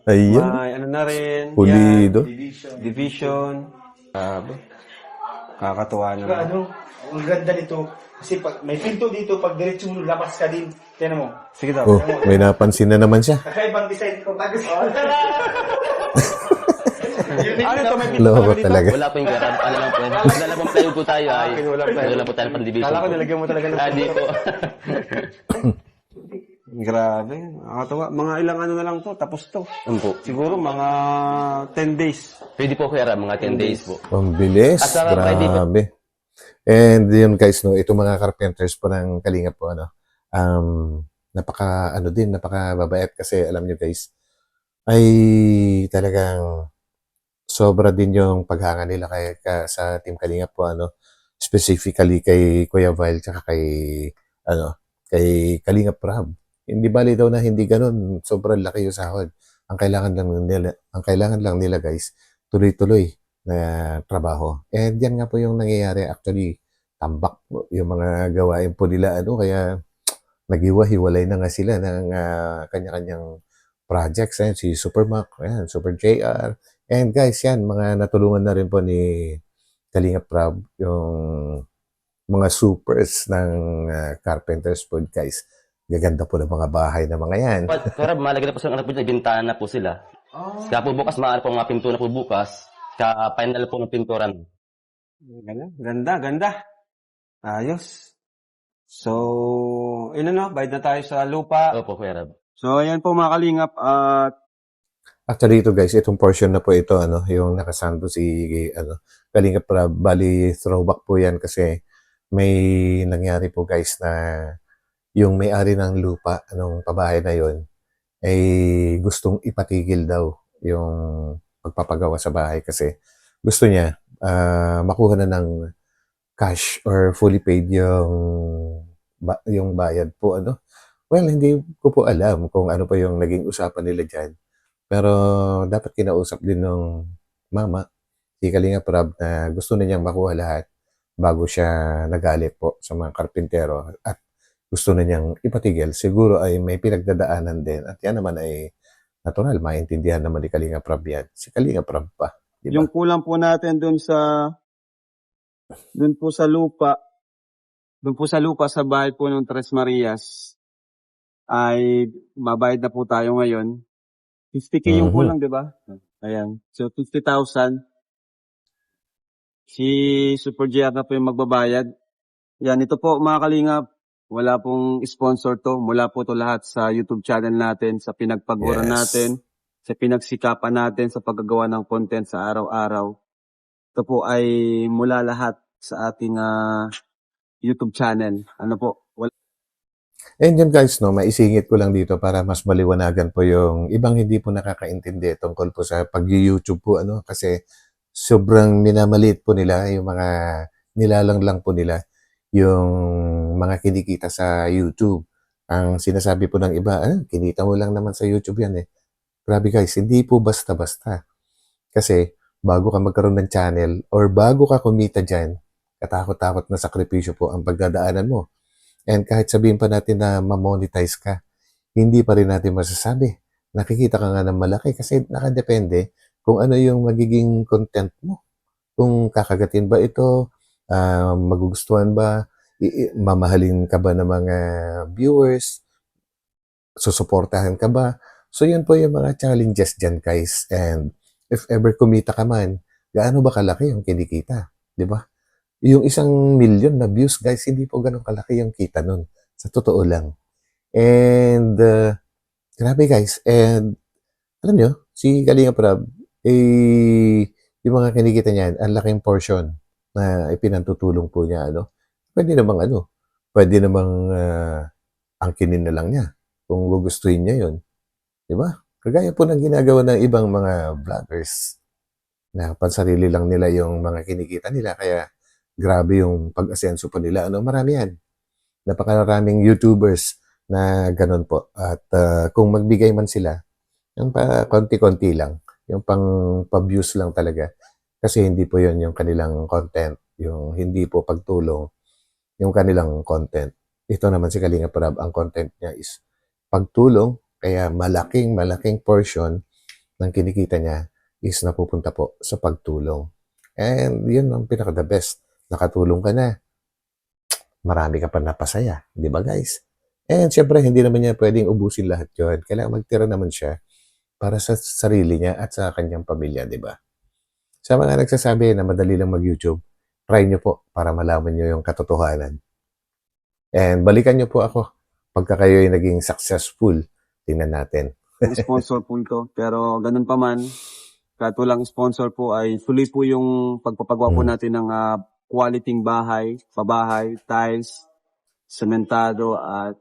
Ayun. May ano na rin. Pulido. Yan, division. Grabe. Kakatuwa naman. Ano, ang ganda nito. Kasi pag, may pinto dito, pag diretso mo, labas ka din. Tiyan mo. Sige daw. Oh, may napansin na naman siya. Kakaibang design ko. Bagus. Ano to, may pinto Loko dito? talaga. Wala po yung garab. Ano lang po. Wala pong plywood po tayo ay. Kinulang plywood. Wala po tayo pang division. Kala ko po. nilagyan mo talaga ng Di po. Grabe. Nakakatawa. Mga ilang ano na lang to, tapos to. Po. Siguro mga 10 days. Pwede po Kuya Rab, mga 10 days po. Ang bilis. At saka pwede po. Grabe. And yun guys, no, itong mga carpenters po ng Kalingap po, napaka babait kasi alam nyo guys, ay talagang sobra din yung paghanga nila sa Team Kalingap po, specifically kay Kuya Vile tsaka kay Kalingap Rab. Hindi bali daw na hindi ganun, sobrang laki yung sahod. Ang kailangan lang nila guys, tuloy-tuloy na trabaho. And yan nga po yung nangyayari actually, tambak po yung mga gawain po nila, kaya naghiwa-hiwalay na nga sila ng kanya-kanyang projects. Ayan, si Super Mac, ayan, Super JR. And guys, yan, mga natulungan na rin po ni Kalingap Rab, yung mga supers ng carpenters po guys. Gaganda po ng mga bahay na mga yan. Kuya Rab, malagay na po silang anak po dyan. Bintana na po sila. Kaya po bukas, maaari po mga pinto na po bukas. Kaya final po ng pinturan. Ganda. Ayos. So, bayad na tayo sa lupa. Opo, Kuya Rab. So, ayan po mga Kalingap. Actually ito guys, itong portion na po ito, yung nakasando si Kalingap Rab, bali throwback po yan kasi may nangyari po guys na yung may-ari ng lupa, pabahay na yon ay gustong ipatigil daw yung pagpapagawa sa bahay kasi gusto niya makuha na ng cash or fully paid yung bayad po, Well, hindi ko po alam kung ano pa yung naging usapan nila dyan. Pero dapat kinausap din ng mama, si Kalingap Rab, na gusto na niyang makuha lahat bago siya nagalit po sa mga karpintero at gusto na niyang ipatigil. Siguro ay may pinagdadaanan din at yan naman ay natural, maintindihan naman ni Kalingap Rab yan. Si Kalingap Rab pa. Diba? Yung kulang po natin dun po sa lupa sa bahay po ng Tres Marias ay mabayad na po tayo ngayon. 50K yung kulang, di ba? Ayan. So, 50,000. Si Super JR na po yung magbabayad. Yan, ito po mga Kalingap. Wala pong sponsor to. Mula po to lahat sa YouTube channel natin, sa pinagpaguran natin, sa pinagsikapan natin, sa paggagawa ng content sa araw-araw. Ito po ay mula lahat sa ating YouTube channel. Ano po? And yun guys, maisingit ko lang dito para mas maliwanagan po yung ibang hindi po nakakaintindi tungkol po sa pag-YouTube po, kasi sobrang minamaliit po nila yung mga nilalanglang po nila yung mga kinikita sa YouTube. Ang sinasabi po ng iba, kinita mo lang naman sa YouTube yan . Grabe guys, hindi po basta-basta. Kasi bago ka magkaroon ng channel or bago ka kumita dyan, katakot-takot na sakripisyo po ang pagdadaanan mo. And kahit sabihin pa natin na ma-monetize ka, hindi pa rin natin masasabi. Nakikita ka nga ng malaki kasi nakadepende kung ano yung magiging content mo. Kung kakagatin ba ito, magugustuhan ba, mamahalin ka ba ng mga viewers, susuportahan ka ba. So yun po yung mga challenges dyan guys. And if ever kumita ka man, gaano ba kalaki yung kinikita? Di ba? Yung 1 million na views, guys, hindi po ganun kalaki yung kita nun. Sa totoo lang. And, grabe guys. And, alam nyo, si Kalingap Rab, yung mga kinikita niyan, ang laking portion na ipinantutulong po niya, Pwede namang angkinin na lang niya kung gugustuhin niya yun. Diba? Kagaya po ng ginagawa ng ibang mga vloggers na pansarili lang nila yung mga kinikita nila, kaya grabe yung pag-asenso po nila. Marami yan. Napakaraming YouTubers na ganun po. At kung magbigay man sila, yung pa konti-konti lang, yung pang pa-views lang talaga. Kasi hindi po yun yung kanilang content, yung hindi po pagtulong yung kanilang content. Ito naman si Kalinga Prab, ang content niya is pagtulong, kaya malaking portion ng kinikita niya is napupunta po sa pagtulong. And yun ang pinaka-the best. Nakatulong ka na, marami ka pa napasaya. Di ba guys? And syempre, hindi naman niya pwedeng ubusin lahat yun. Kailangan magtira naman siya para sa sarili niya at sa kanyang pamilya, di ba? Sa mga nagsasabi na madali lang mag-YouTube, try nyo po para malaman nyo yung katotohanan. And balikan nyo po ako pagka kayo ay naging successful. Tingnan natin. Sponsor po ito. Pero ganun pa man, kahit walang sponsor po ay tuloy po yung pagpapagawa po natin ng quality bahay, pabahay, tiles, sementado at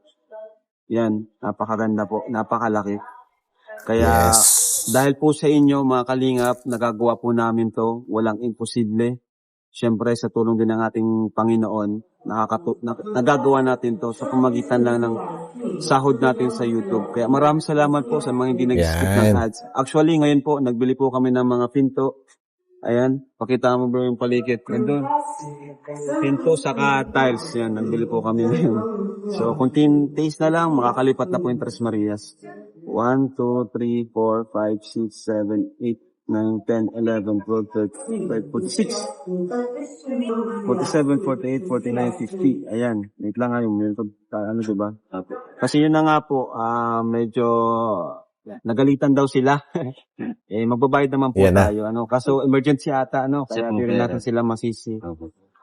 yan, napakaganda po, napakalaki. Kaya dahil po sa inyo mga kalingap, nagagawa po namin to, walang imposible. Siyempre sa tulong din ng ating Panginoon, nagagawa natin to sa pamagitan lang ng sahod natin sa YouTube. Kaya maraming salamat po sa mga hindi nag-skip ng ads. Actually ngayon po, nagbili po kami ng mga pinto. Ayan, pakita mo bro yung palikit. Nandun. Pinto saka tiles. Yan, nagbili po kami ngayon. So, kunting taste na lang, makakalipat na po yung Tres Marias. 1, 2, 3, 4, 5, 6, 7, 8, 9, 10, 11, 12, 13, 14, 46, 47, 48, 49, 50. Ayan, wait lang nga yung ano diba? Kasi yun na nga po, medyo nagalitan daw sila. Magbabayad naman po tayo. Kaso emergency ata, kaya di rin natin sila masisi.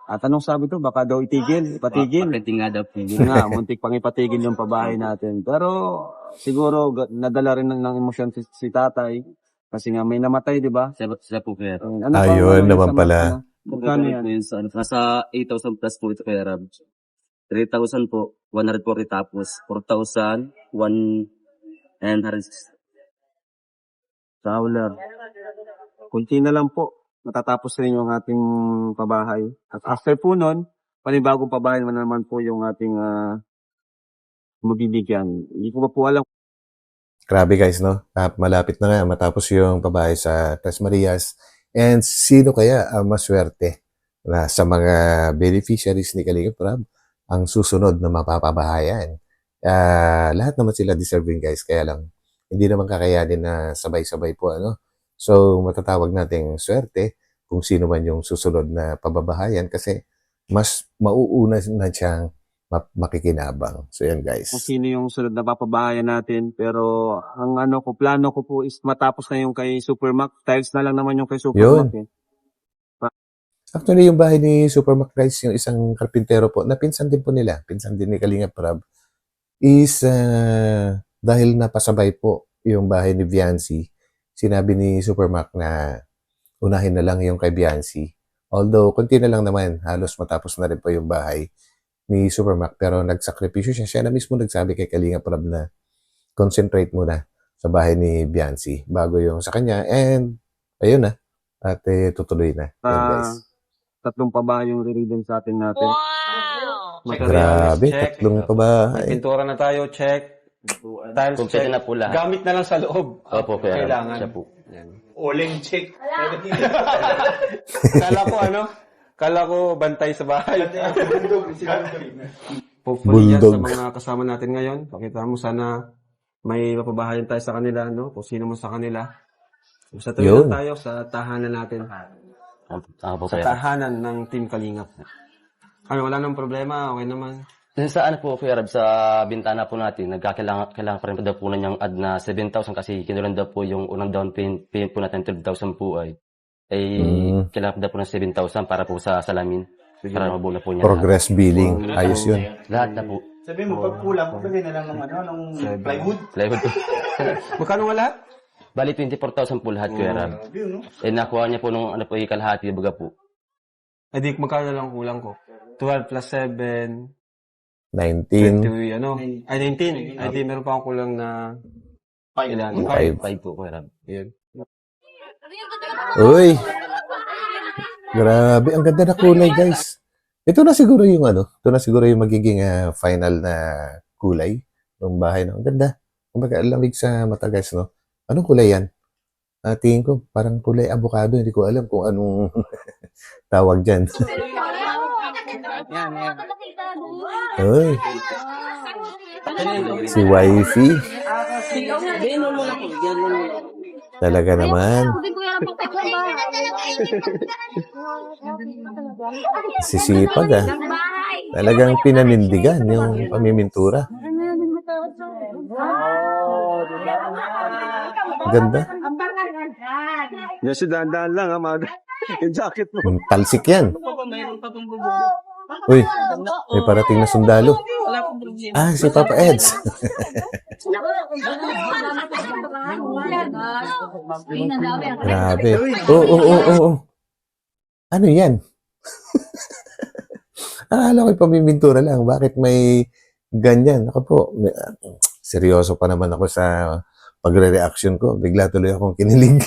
At anong sabi to? Baka daw itigil, ipatigil. nga daw. Nga, muntik pang ipatigil yung pabahay natin. Pero siguro nadala rin ng emosyon si tatay. Kasi nga may namatay, di ba? Siya po, Kuya Rab. Ayun naman pala. Magkano yan? Nasa 8,000 plus po ito, Kuya Rab. 3,000 po, 140 tapos 4,000, 160. Towler. Kunti na lang po. Matatapos rin yung ating pabahay. At after po nun, panibagong pabahay naman po yung ating mabibigyan. Hindi ko pa po alam. Grabe guys, no? Malapit na nga matapos yung pabahay sa Tres Marias. And sino kaya ang maswerte na sa mga beneficiaries ni Kalinga Prab ang susunod na mapapabahayan? Lahat naman sila deserving guys, kaya lang hindi naman kakayanin na sabay-sabay po, ano? So, matatawag nating swerte kung sino man yung susunod na pababahayan kasi mas mauuna na siyang makikinabang. So, yan guys. Kung sino yung sunod na papabahayan natin. Pero, ang plano ko po is matapos na yung kay Supermac. Tiles na lang naman yung kay Supermac. Actually, yung bahay ni Supermac guys, yung isang karpintero po, na pinsan din po nila, pinsan din ni Kalinga Prab, is dahil napasabay po yung bahay ni Viancy, sinabi ni Supermac na unahin na lang yung kay Viancy. Although, konti na lang naman, halos matapos na rin po yung bahay ni Supermac, pero nagsakripisyo siya. Siya na mismo nagsabi kay Kalinga Prab na concentrate muna sa bahay ni Viancy bago yung sa kanya. And, ayun na. At tutuloy na. Yan, guys. 3 pabahay yung re-redeem sa atin natin. Wow! Grabe, 3 pabahay. Pintura na tayo, check. Tiles, Kumpleto check. na po lahat. Gamit na lang sa loob. Opo, Kuya Rab. Kailangan. Siya po. Uling check. Kala ko bantay sa bahay. Bulldog. Hopefully yan sa mga kasama natin ngayon. Pakita mo sana may mapabahayan tayo sa kanila, no? Kung sino mo sa kanila. Sa tuloy na tayo sa tahanan natin. Sa tahanan ng Team Kalingap. Wala nang problema. Okay naman. Sa po, Kuya Rab, sa bintana po natin, kailangan pa rin po daw po na niyang add na 7,000 kasi kinulan daw po yung unang down payment po natin 12,000 po ay kailangan daw po ng 7,000 para po sa salamin. Para mabula po niya. Progress billing. Ayos yun. Lahat na po. Sabi mo, pag kulang, pagbigay na lang ng plywood. Plywood po. Magkano nga lahat? Bali, 24,000 po lahat, Kuya Rab. Nakuha niya po nung kalahati, baga po. Di magkano lang kulang ko? 12 plus 7... 19. 20, 19. Ay, di meron pa akong kulang na... 5 po, Kuya Rab. Yun. Uy! Grabe, ang ganda na kulay, guys. Ito na siguro yung ito na siguro yung magiging final na kulay ng bahay. No? Ang ganda. Kumbaga, lamig sa mata, guys, no? Anong kulay yan? Tingin ko, parang kulay avocado. Hindi ko alam kung anong tawag dyan. Uy. Si wifey. Talaga naman. Sisipag ah. Talagang pinanindigan yung pamimintura. Ganda. Yan si dahan-dahan lang, ha, mga yung jacket mo. Talsik yan. Uy, may parating na sundalo. Si Papa Eds. Grabe. Oo. Ano yan? Akala ko'y pamimintura lang. Bakit may ganyan? Ako po, seryoso pa naman ako sa pagre-reaction ko. Bigla tuloy akong kinilig.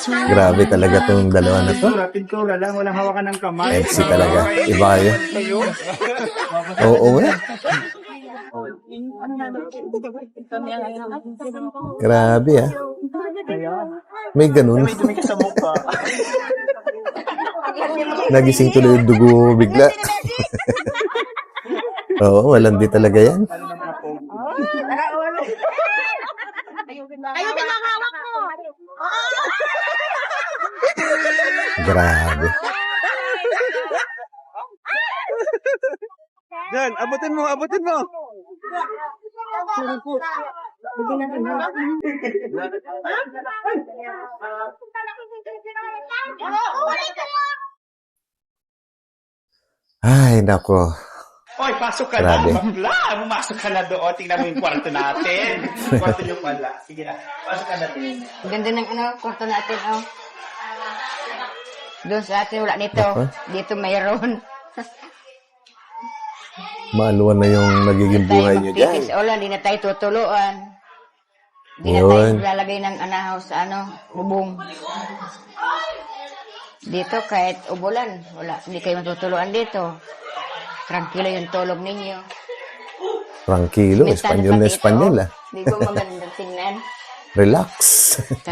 Grabe talaga tong dalawa na to. Pintura lang, walang hawakan ng kamay. Sexy talaga. Iba kayo. Oo nga. Grabe ah. May ganun. Nagising tuloy yung dugo bigla. Oo, walang di talaga yan. Ayun, pinakawak mo. Grabe. Yan, abutin mo. Ay, nako. Oy, pasok ka Grabe. na. Babla, pumasok ka na doon. Tingnan mo yung kwarto natin. Kwarto nyo pala. Sige na, pasok ka na doon. Ganda ng kwarto natin, oh. Doon sa atin, wala nito. Dito mayroon. Maaluan na yung nagiging buhay nyo dyan. Pipis ulan, di na tayo tutuluan. Di na Yun. tayo lalagay ng anahaw sa bubong. Dito, kahit ubulan, wala, hindi kayo matutuluan dito. Tranquilo yung tulog ninyo. Tranquilo. Espanyol na Espanyol ah. Di ba magandang tingnan? Relax.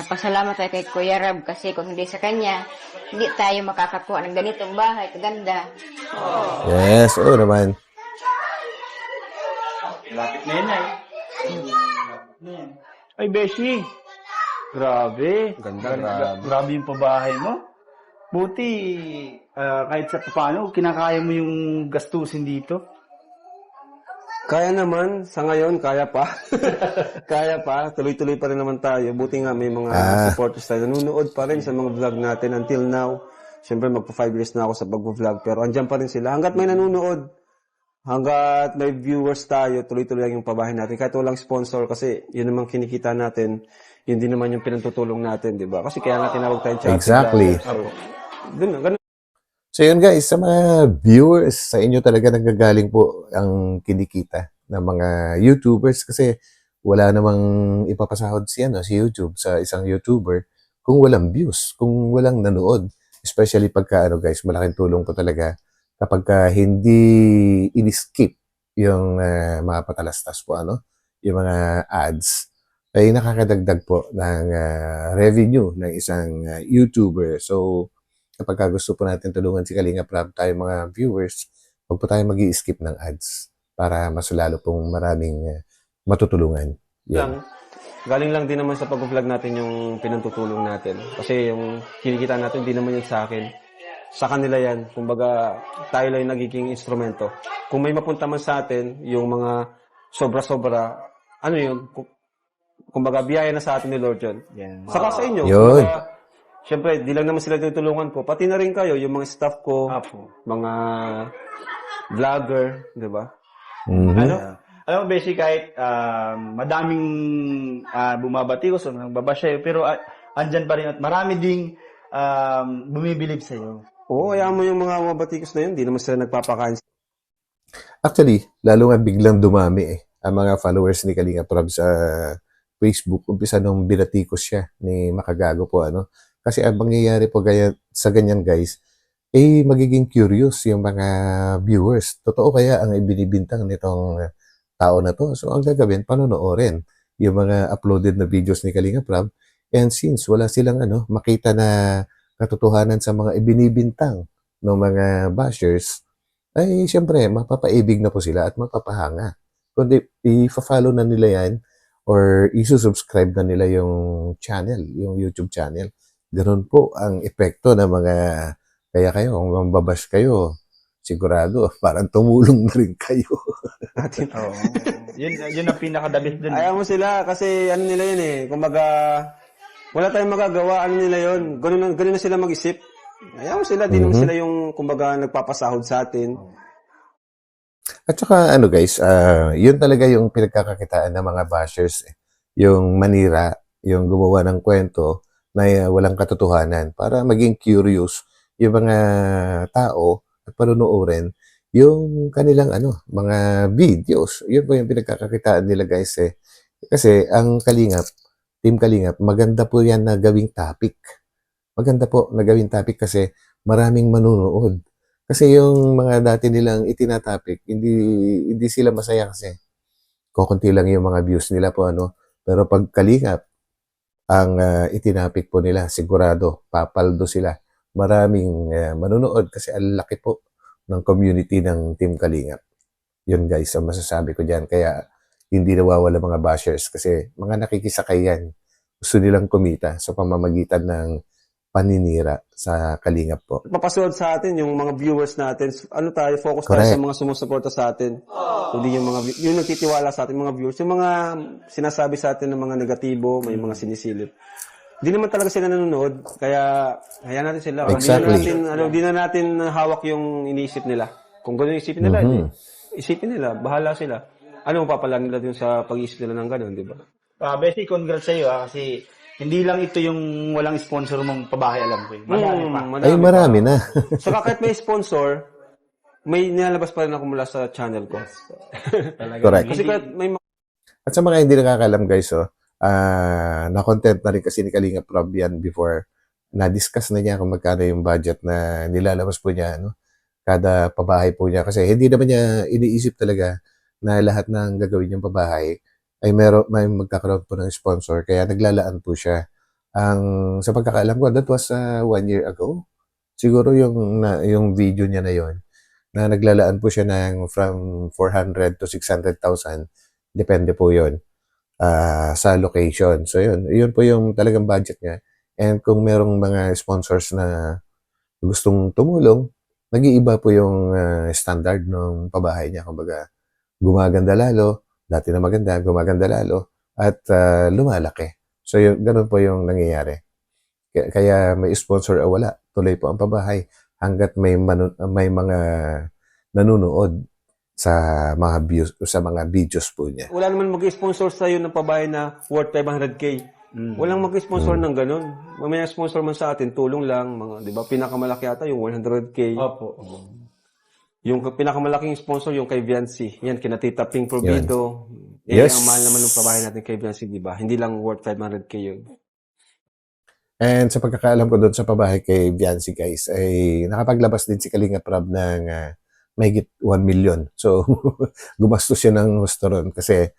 Pasalamat tayo kay Kuya Rab kasi kung hindi sa kanya, hindi tayo makakakuha ng ganitong bahay. Kaganda. Yes, oo naman. Lapit na yun ay. Ay, Beshi. Grabe. Grabe yung pabahay mo. Buti, kahit sa paano, kinakaya mo yung gastusin dito. Kaya naman, sa ngayon, kaya pa. Kaya pa, tuloy-tuloy pa rin naman tayo. Buti nga may mga supporters tayo. Nanunood pa rin sa mga vlog natin until now. Siyempre, magpa 5 years na ako sa pag-vlog, pero andyan pa rin sila. Hanggat may nanonood, hanggat may viewers tayo, tuloy-tuloy lang yung pabahay natin. Kahit walang sponsor, kasi yun naman kinikita natin, yun din naman yung pinantutulong natin, di ba? Kasi kaya nga tinawag tayong charity. Exactly. Ganun. So yun guys, sa mga viewers, sa inyo talaga nagagaling po ang kinikita ng mga YouTubers kasi wala namang ipapasahod si YouTube sa isang YouTuber kung walang views, kung walang nanood. Especially pagka guys, malaking tulong po talaga kapag hindi in-skip yung mga patalastas po, yung mga ads, ay nakakadagdag po ng revenue ng isang YouTuber. So, kapag gusto po natin tulungan si Kalinga Prab, tayo mga viewers, huwag po tayo mag-i-skip ng ads para mas lalo pong maraming matutulungan. Yan. Galing lang din naman sa pag-vlog natin yung pinantutulong natin. Kasi yung kinikita natin, di naman yan sa akin. Sa kanila yan. Kumbaga, tayo lang yung nagiging instrumento. Kung may mapunta man sa atin, yung mga sobra-sobra, yun? Kumbaga, biyaya na sa atin ni Lord yun. Yeah. Saka sa inyo. Yun. Kumbaga, siyempre, di lang naman sila tinutulungan ko. Pati na rin kayo, yung mga staff ko, mga vlogger, di ba? Mm-hmm. Alam mo, Beshi, kahit madaming bumabati ko, so nagbabasya, pero andyan pa rin at marami ding bumibilib sa'yo. Oo, ayaw mo yung mga mabatikos na yun, di naman sila nagpapakain. Actually, lalo nga biglang dumami ang mga followers ni Kalinga Prab sa Facebook. Umpisa nung binatikos siya ni Makagago po, Kasi ang mangyayari po sa ganyan guys, magiging curious yung mga viewers. Totoo kaya ang ibinibintang nitong tao na to. So, ang gagawin, panonoorin yung mga uploaded na videos ni Kalinga Prab. And since wala silang makita na katotohanan sa mga ibinibintang ng mga bashers, ay siyempre, mapapaibig na po sila at mapapahanga. Kundi, i-follow na nila yan or isusubscribe na nila yung channel, yung YouTube channel. Ganun po ang epekto ng mga, kaya kayo, kung mambabash kayo, sigurado, parang tumulong na rin kayo. Oo. Yun ang pinaka-dabit dun. Ayaw mo sila kasi ano nila yun eh. Kumbaga, wala tayong magagawa. Ano nila yun? Ganun na sila mag-isip. Ayaw mo sila. Di naman sila yung kumbaga nagpapasahod sa atin. At saka guys, yun talaga yung pinagkakakitaan ng mga bashers. Yung manira, yung gumawa ng kwento na walang katotohanan para maging curious yung mga tao at panonoorin yung kanilang mga videos. Yun po yung pinagkakakitaan nila guys eh. Kasi ang Kalingap, Team Kalingap, maganda po yan na gawing topic. Maganda po na gawing topic kasi maraming manunood. Kasi yung mga dati nilang itinatopic, hindi sila masaya kasi kukunti lang yung mga views nila po Pero pag Kalingap, ang itinapik po nila, sigurado, papaldo sila. Maraming manunood kasi ang laki po ng community ng Team Kalingap. Yun guys, ang masasabi ko dyan. Kaya hindi nawawala mga bashers kasi mga nakikisakay yan. Gusto nilang kumita sa pamamagitan ng paninira sa Kalingap po. Papasuod sa atin yung mga viewers natin. Focus tayo sa mga sumusuporta sa atin. Hindi yung nagtitiwala sa atin, mga viewers. Yung mga sinasabi sa atin ng mga negatibo, may mga sinisilip. Hindi naman talaga sila nanonood, kaya hayaan natin sila. Exactly. Hindi na natin hawak yung iniisip nila. Kung gano'n isipin nila, isipin nila, bahala sila. Ano mapapala nila dun sa pag-iisip nila ng gano'n, di ba? Bessie, congrats sa'yo kasi hindi lang ito yung walang sponsor mong pabahay, alam ko. Marami na. Saka kahit may sponsor, may nilalabas pa rin ako mula sa channel ko. Correct. Kasi kahit may At sa mga hindi nakakalam guys, na-content na rin kasi ni Kalinga Prab yan before. Na-discuss na niya kung magkano yung budget na nilalabas po niya, kada pabahay po niya. Kasi hindi naman niya iniisip talaga na lahat ng gagawin niyang pabahay ay may magkakaroon po ng sponsor. Kaya naglalaan po siya. Sa pagkakaalam ko, that was 1 year ago. Siguro yung video niya na yon na naglalaan po siya ng from 400 to 600,000. Depende po yon sa location. So yun po yung talagang budget niya. And kung merong mga sponsors na gustong tumulong, nag-iiba po yung standard ng pabahay niya. Kumbaga, gumaganda lalo, dati na maganda, gumaganda lalo, at lumalaki. So ganun po yung nangyayari. Kaya may sponsor o wala, tuloy po ang pabahay hanggat may mga nanonood sa mga views, sa mga videos po niya. Wala naman mag-sponsor sa iyo ng pabahay na worth 500K. Walang mag-sponsor ng ganun. May sponsor man sa atin, tulong lang, mga, 'di ba? Pinakamalaki ata yung 100K. Opo. Yung pinakamalaking sponsor yung kay Viancy. Yan kina Tita Ping Provido. Yes. Ang mahal naman ng pabahay natin kay Viancy, 'di ba? Hindi lang worth 500K yun. And sa pagkakaalam ko doon sa pabahay kay Viancy guys, ay nakapaglabas din si Kalinga Prab ng mahigit 1 million. So, gumastos siya ng gusto ron kasi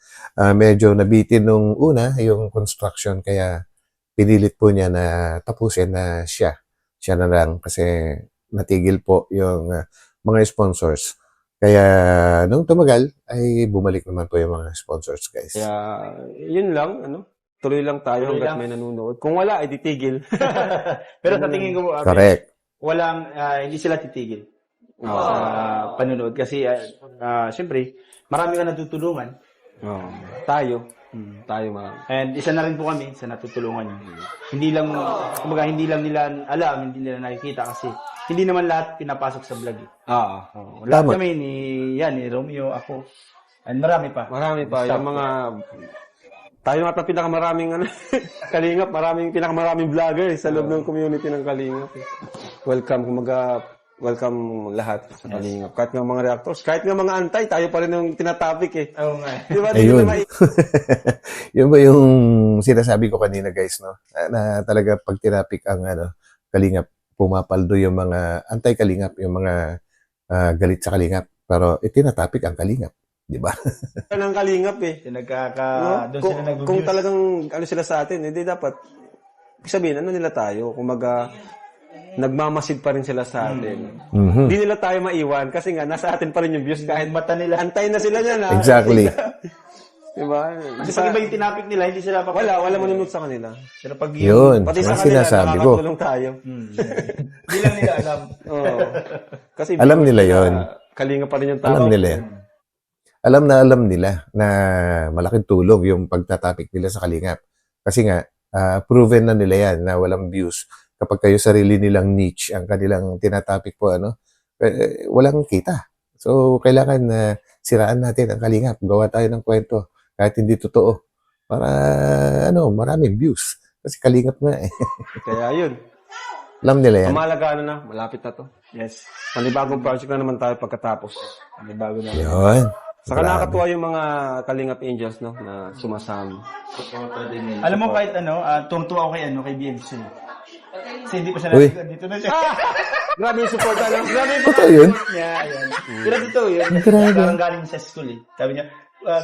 medyo nabitin nung una yung construction kaya pinilit po niya na tapusin na siya na lang kasi natigil po yung mga sponsors. Kaya nung tumagal ay bumalik naman po yung mga sponsors guys. Kaya yun lang, tuloy lang tayo hanggat may nanonood. Kung wala, ay titigil. Pero sa tingin ko, correct. Hindi sila titigil sa panunood kasi siyempre marami ka natutulungan. Tayo marami. And isa na rin po kami sa natutulungan niyo. Hindi lang nila alam, hindi nila nakikita kasi hindi naman lahat pinapasok sa vlog. Lahat kami ni Romeo, ako, and marami pa. Yung mga tayo nga pinakamaraming Kalingap, pinakamaraming vlogger sa loob ng community ng Kalingap. Welcome lahat sa Kalingap. Kahit nga mga reactors, kahit nga mga antay, tayo pa rin yung tinatopic eh. Oo nga. Di ba? Ayun. Yun ba yung sinasabi ko kanina guys, no? Na talaga pag tinapik ang Kalingap, pumapaldo yung mga anti-Kalingap, yung mga galit sa Kalingap. Pero itinatapik ang Kalingap. Di ba? ng kalingap eh. Doon Kung, sila nag-views. kung talagang ano sila sa atin, hindi dapat, ibig sabihin, ano nila tayo? Kumaga, nagmamasid pa rin sila sa atin. Mhm. Hindi nila tayo maiwan kasi nga, nasa atin pa rin yung views kahit mata nila. Antay na sila dyan, ha? Exactly. Diba? Kasi pag iba yung tinapik nila, hindi sila Wala manunod sa kanila. Pero pag Yun, Pati ang sa kanila, sinasabi ko. nakakatulong tayo. Hindi lang nila alam. Oo. Kasi Alam nila yon. Kalinga pa rin yung tao. Alam nila yan. Alam nila na malaking tulong yung pagtatapik nila sa Kalingap. Kasi nga, proven na nila yan na walang views. Kapag kayo sarili nilang niche, ang kanilang tinatapik po, walang kita. So, kailangan na siraan natin ang Kalingap. Gawa tayo ng kwento. Kahit hindi totoo. Para, maraming views. Kasi Kalingap nga eh. Kaya yun. Alam nila yan. Ang mahalaga na, malapit na to. Yes. Panibagong project na naman tayo pagkatapos. Panibago na. Yun. Saka Grabe. nakakatuwa yung mga Kalingap Angels, no, na sumasama. Alam mo kahit tuwang-tuwa ako kay BMC. Kasi hindi pa siya Uy. naligo. Dito na siya. Grabe yung support, ano? Grabe yung Totoo yun? Yeah, yan. Pero totoo yun. Grabe. Parang galing sa school eh. Sabi niya,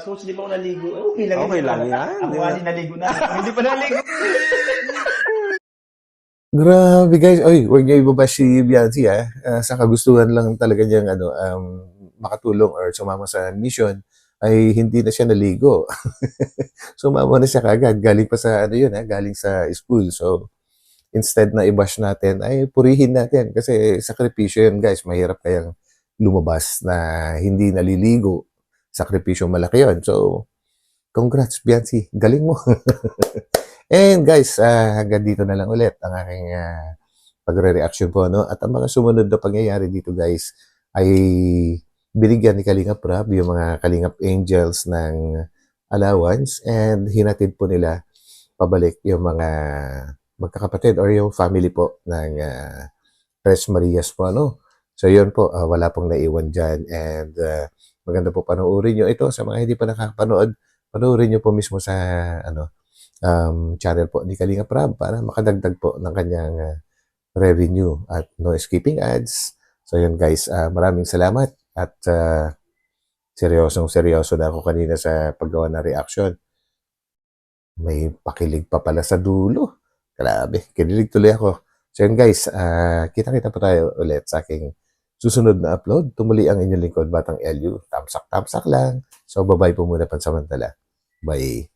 coach, di pa ako naligo. Okay lang. Okay lang yan. Ako kasi naligo na. Hindi pa naligo. Grabe guys. Oy, huwag niyo ibaba si Bianci sa kagustuhan lang talaga niyang makatulong or sumama sa mission ay hindi na siya naligo. Sumama na siya kagad. Galing pa sa galing sa school. So, instead na i-bash natin, ay purihin natin. Kasi sakripisyo yun guys. Mahirap kayang lumabas na hindi naliligo. Sakripisyo malaki yun. So, congrats Bianci. Galing mo. And guys, hanggang dito na lang ulit ang aking pagre-reaction po. At ang mga sumunod na pangyayari dito guys ay binigyan ni Kalingap Rab yung mga Kalingap Angels ng allowance and hinatid po nila pabalik yung mga magkakapatid or yung family po ng Tres Marias po. So yun po, wala pong naiwan dyan and maganda po panoorin nyo ito sa mga hindi pa nakakapanood. Panoorin nyo po mismo sa channel po ni Kalingap Rab para makadagdag po ng kanyang revenue at no skipping ads. So yun guys, maraming salamat at seryoso na ako kanina sa paggawa ng reaction. May pakilig pa pala sa dulo. Grabe, kinilig tuloy ako. So yun guys, kita-kita pa tayo ulit sa aking susunod na upload. Tumuli ang inyong lingkod, Batang LU. Tamsak lang. So bye-bye po muna pansamantala. Bye.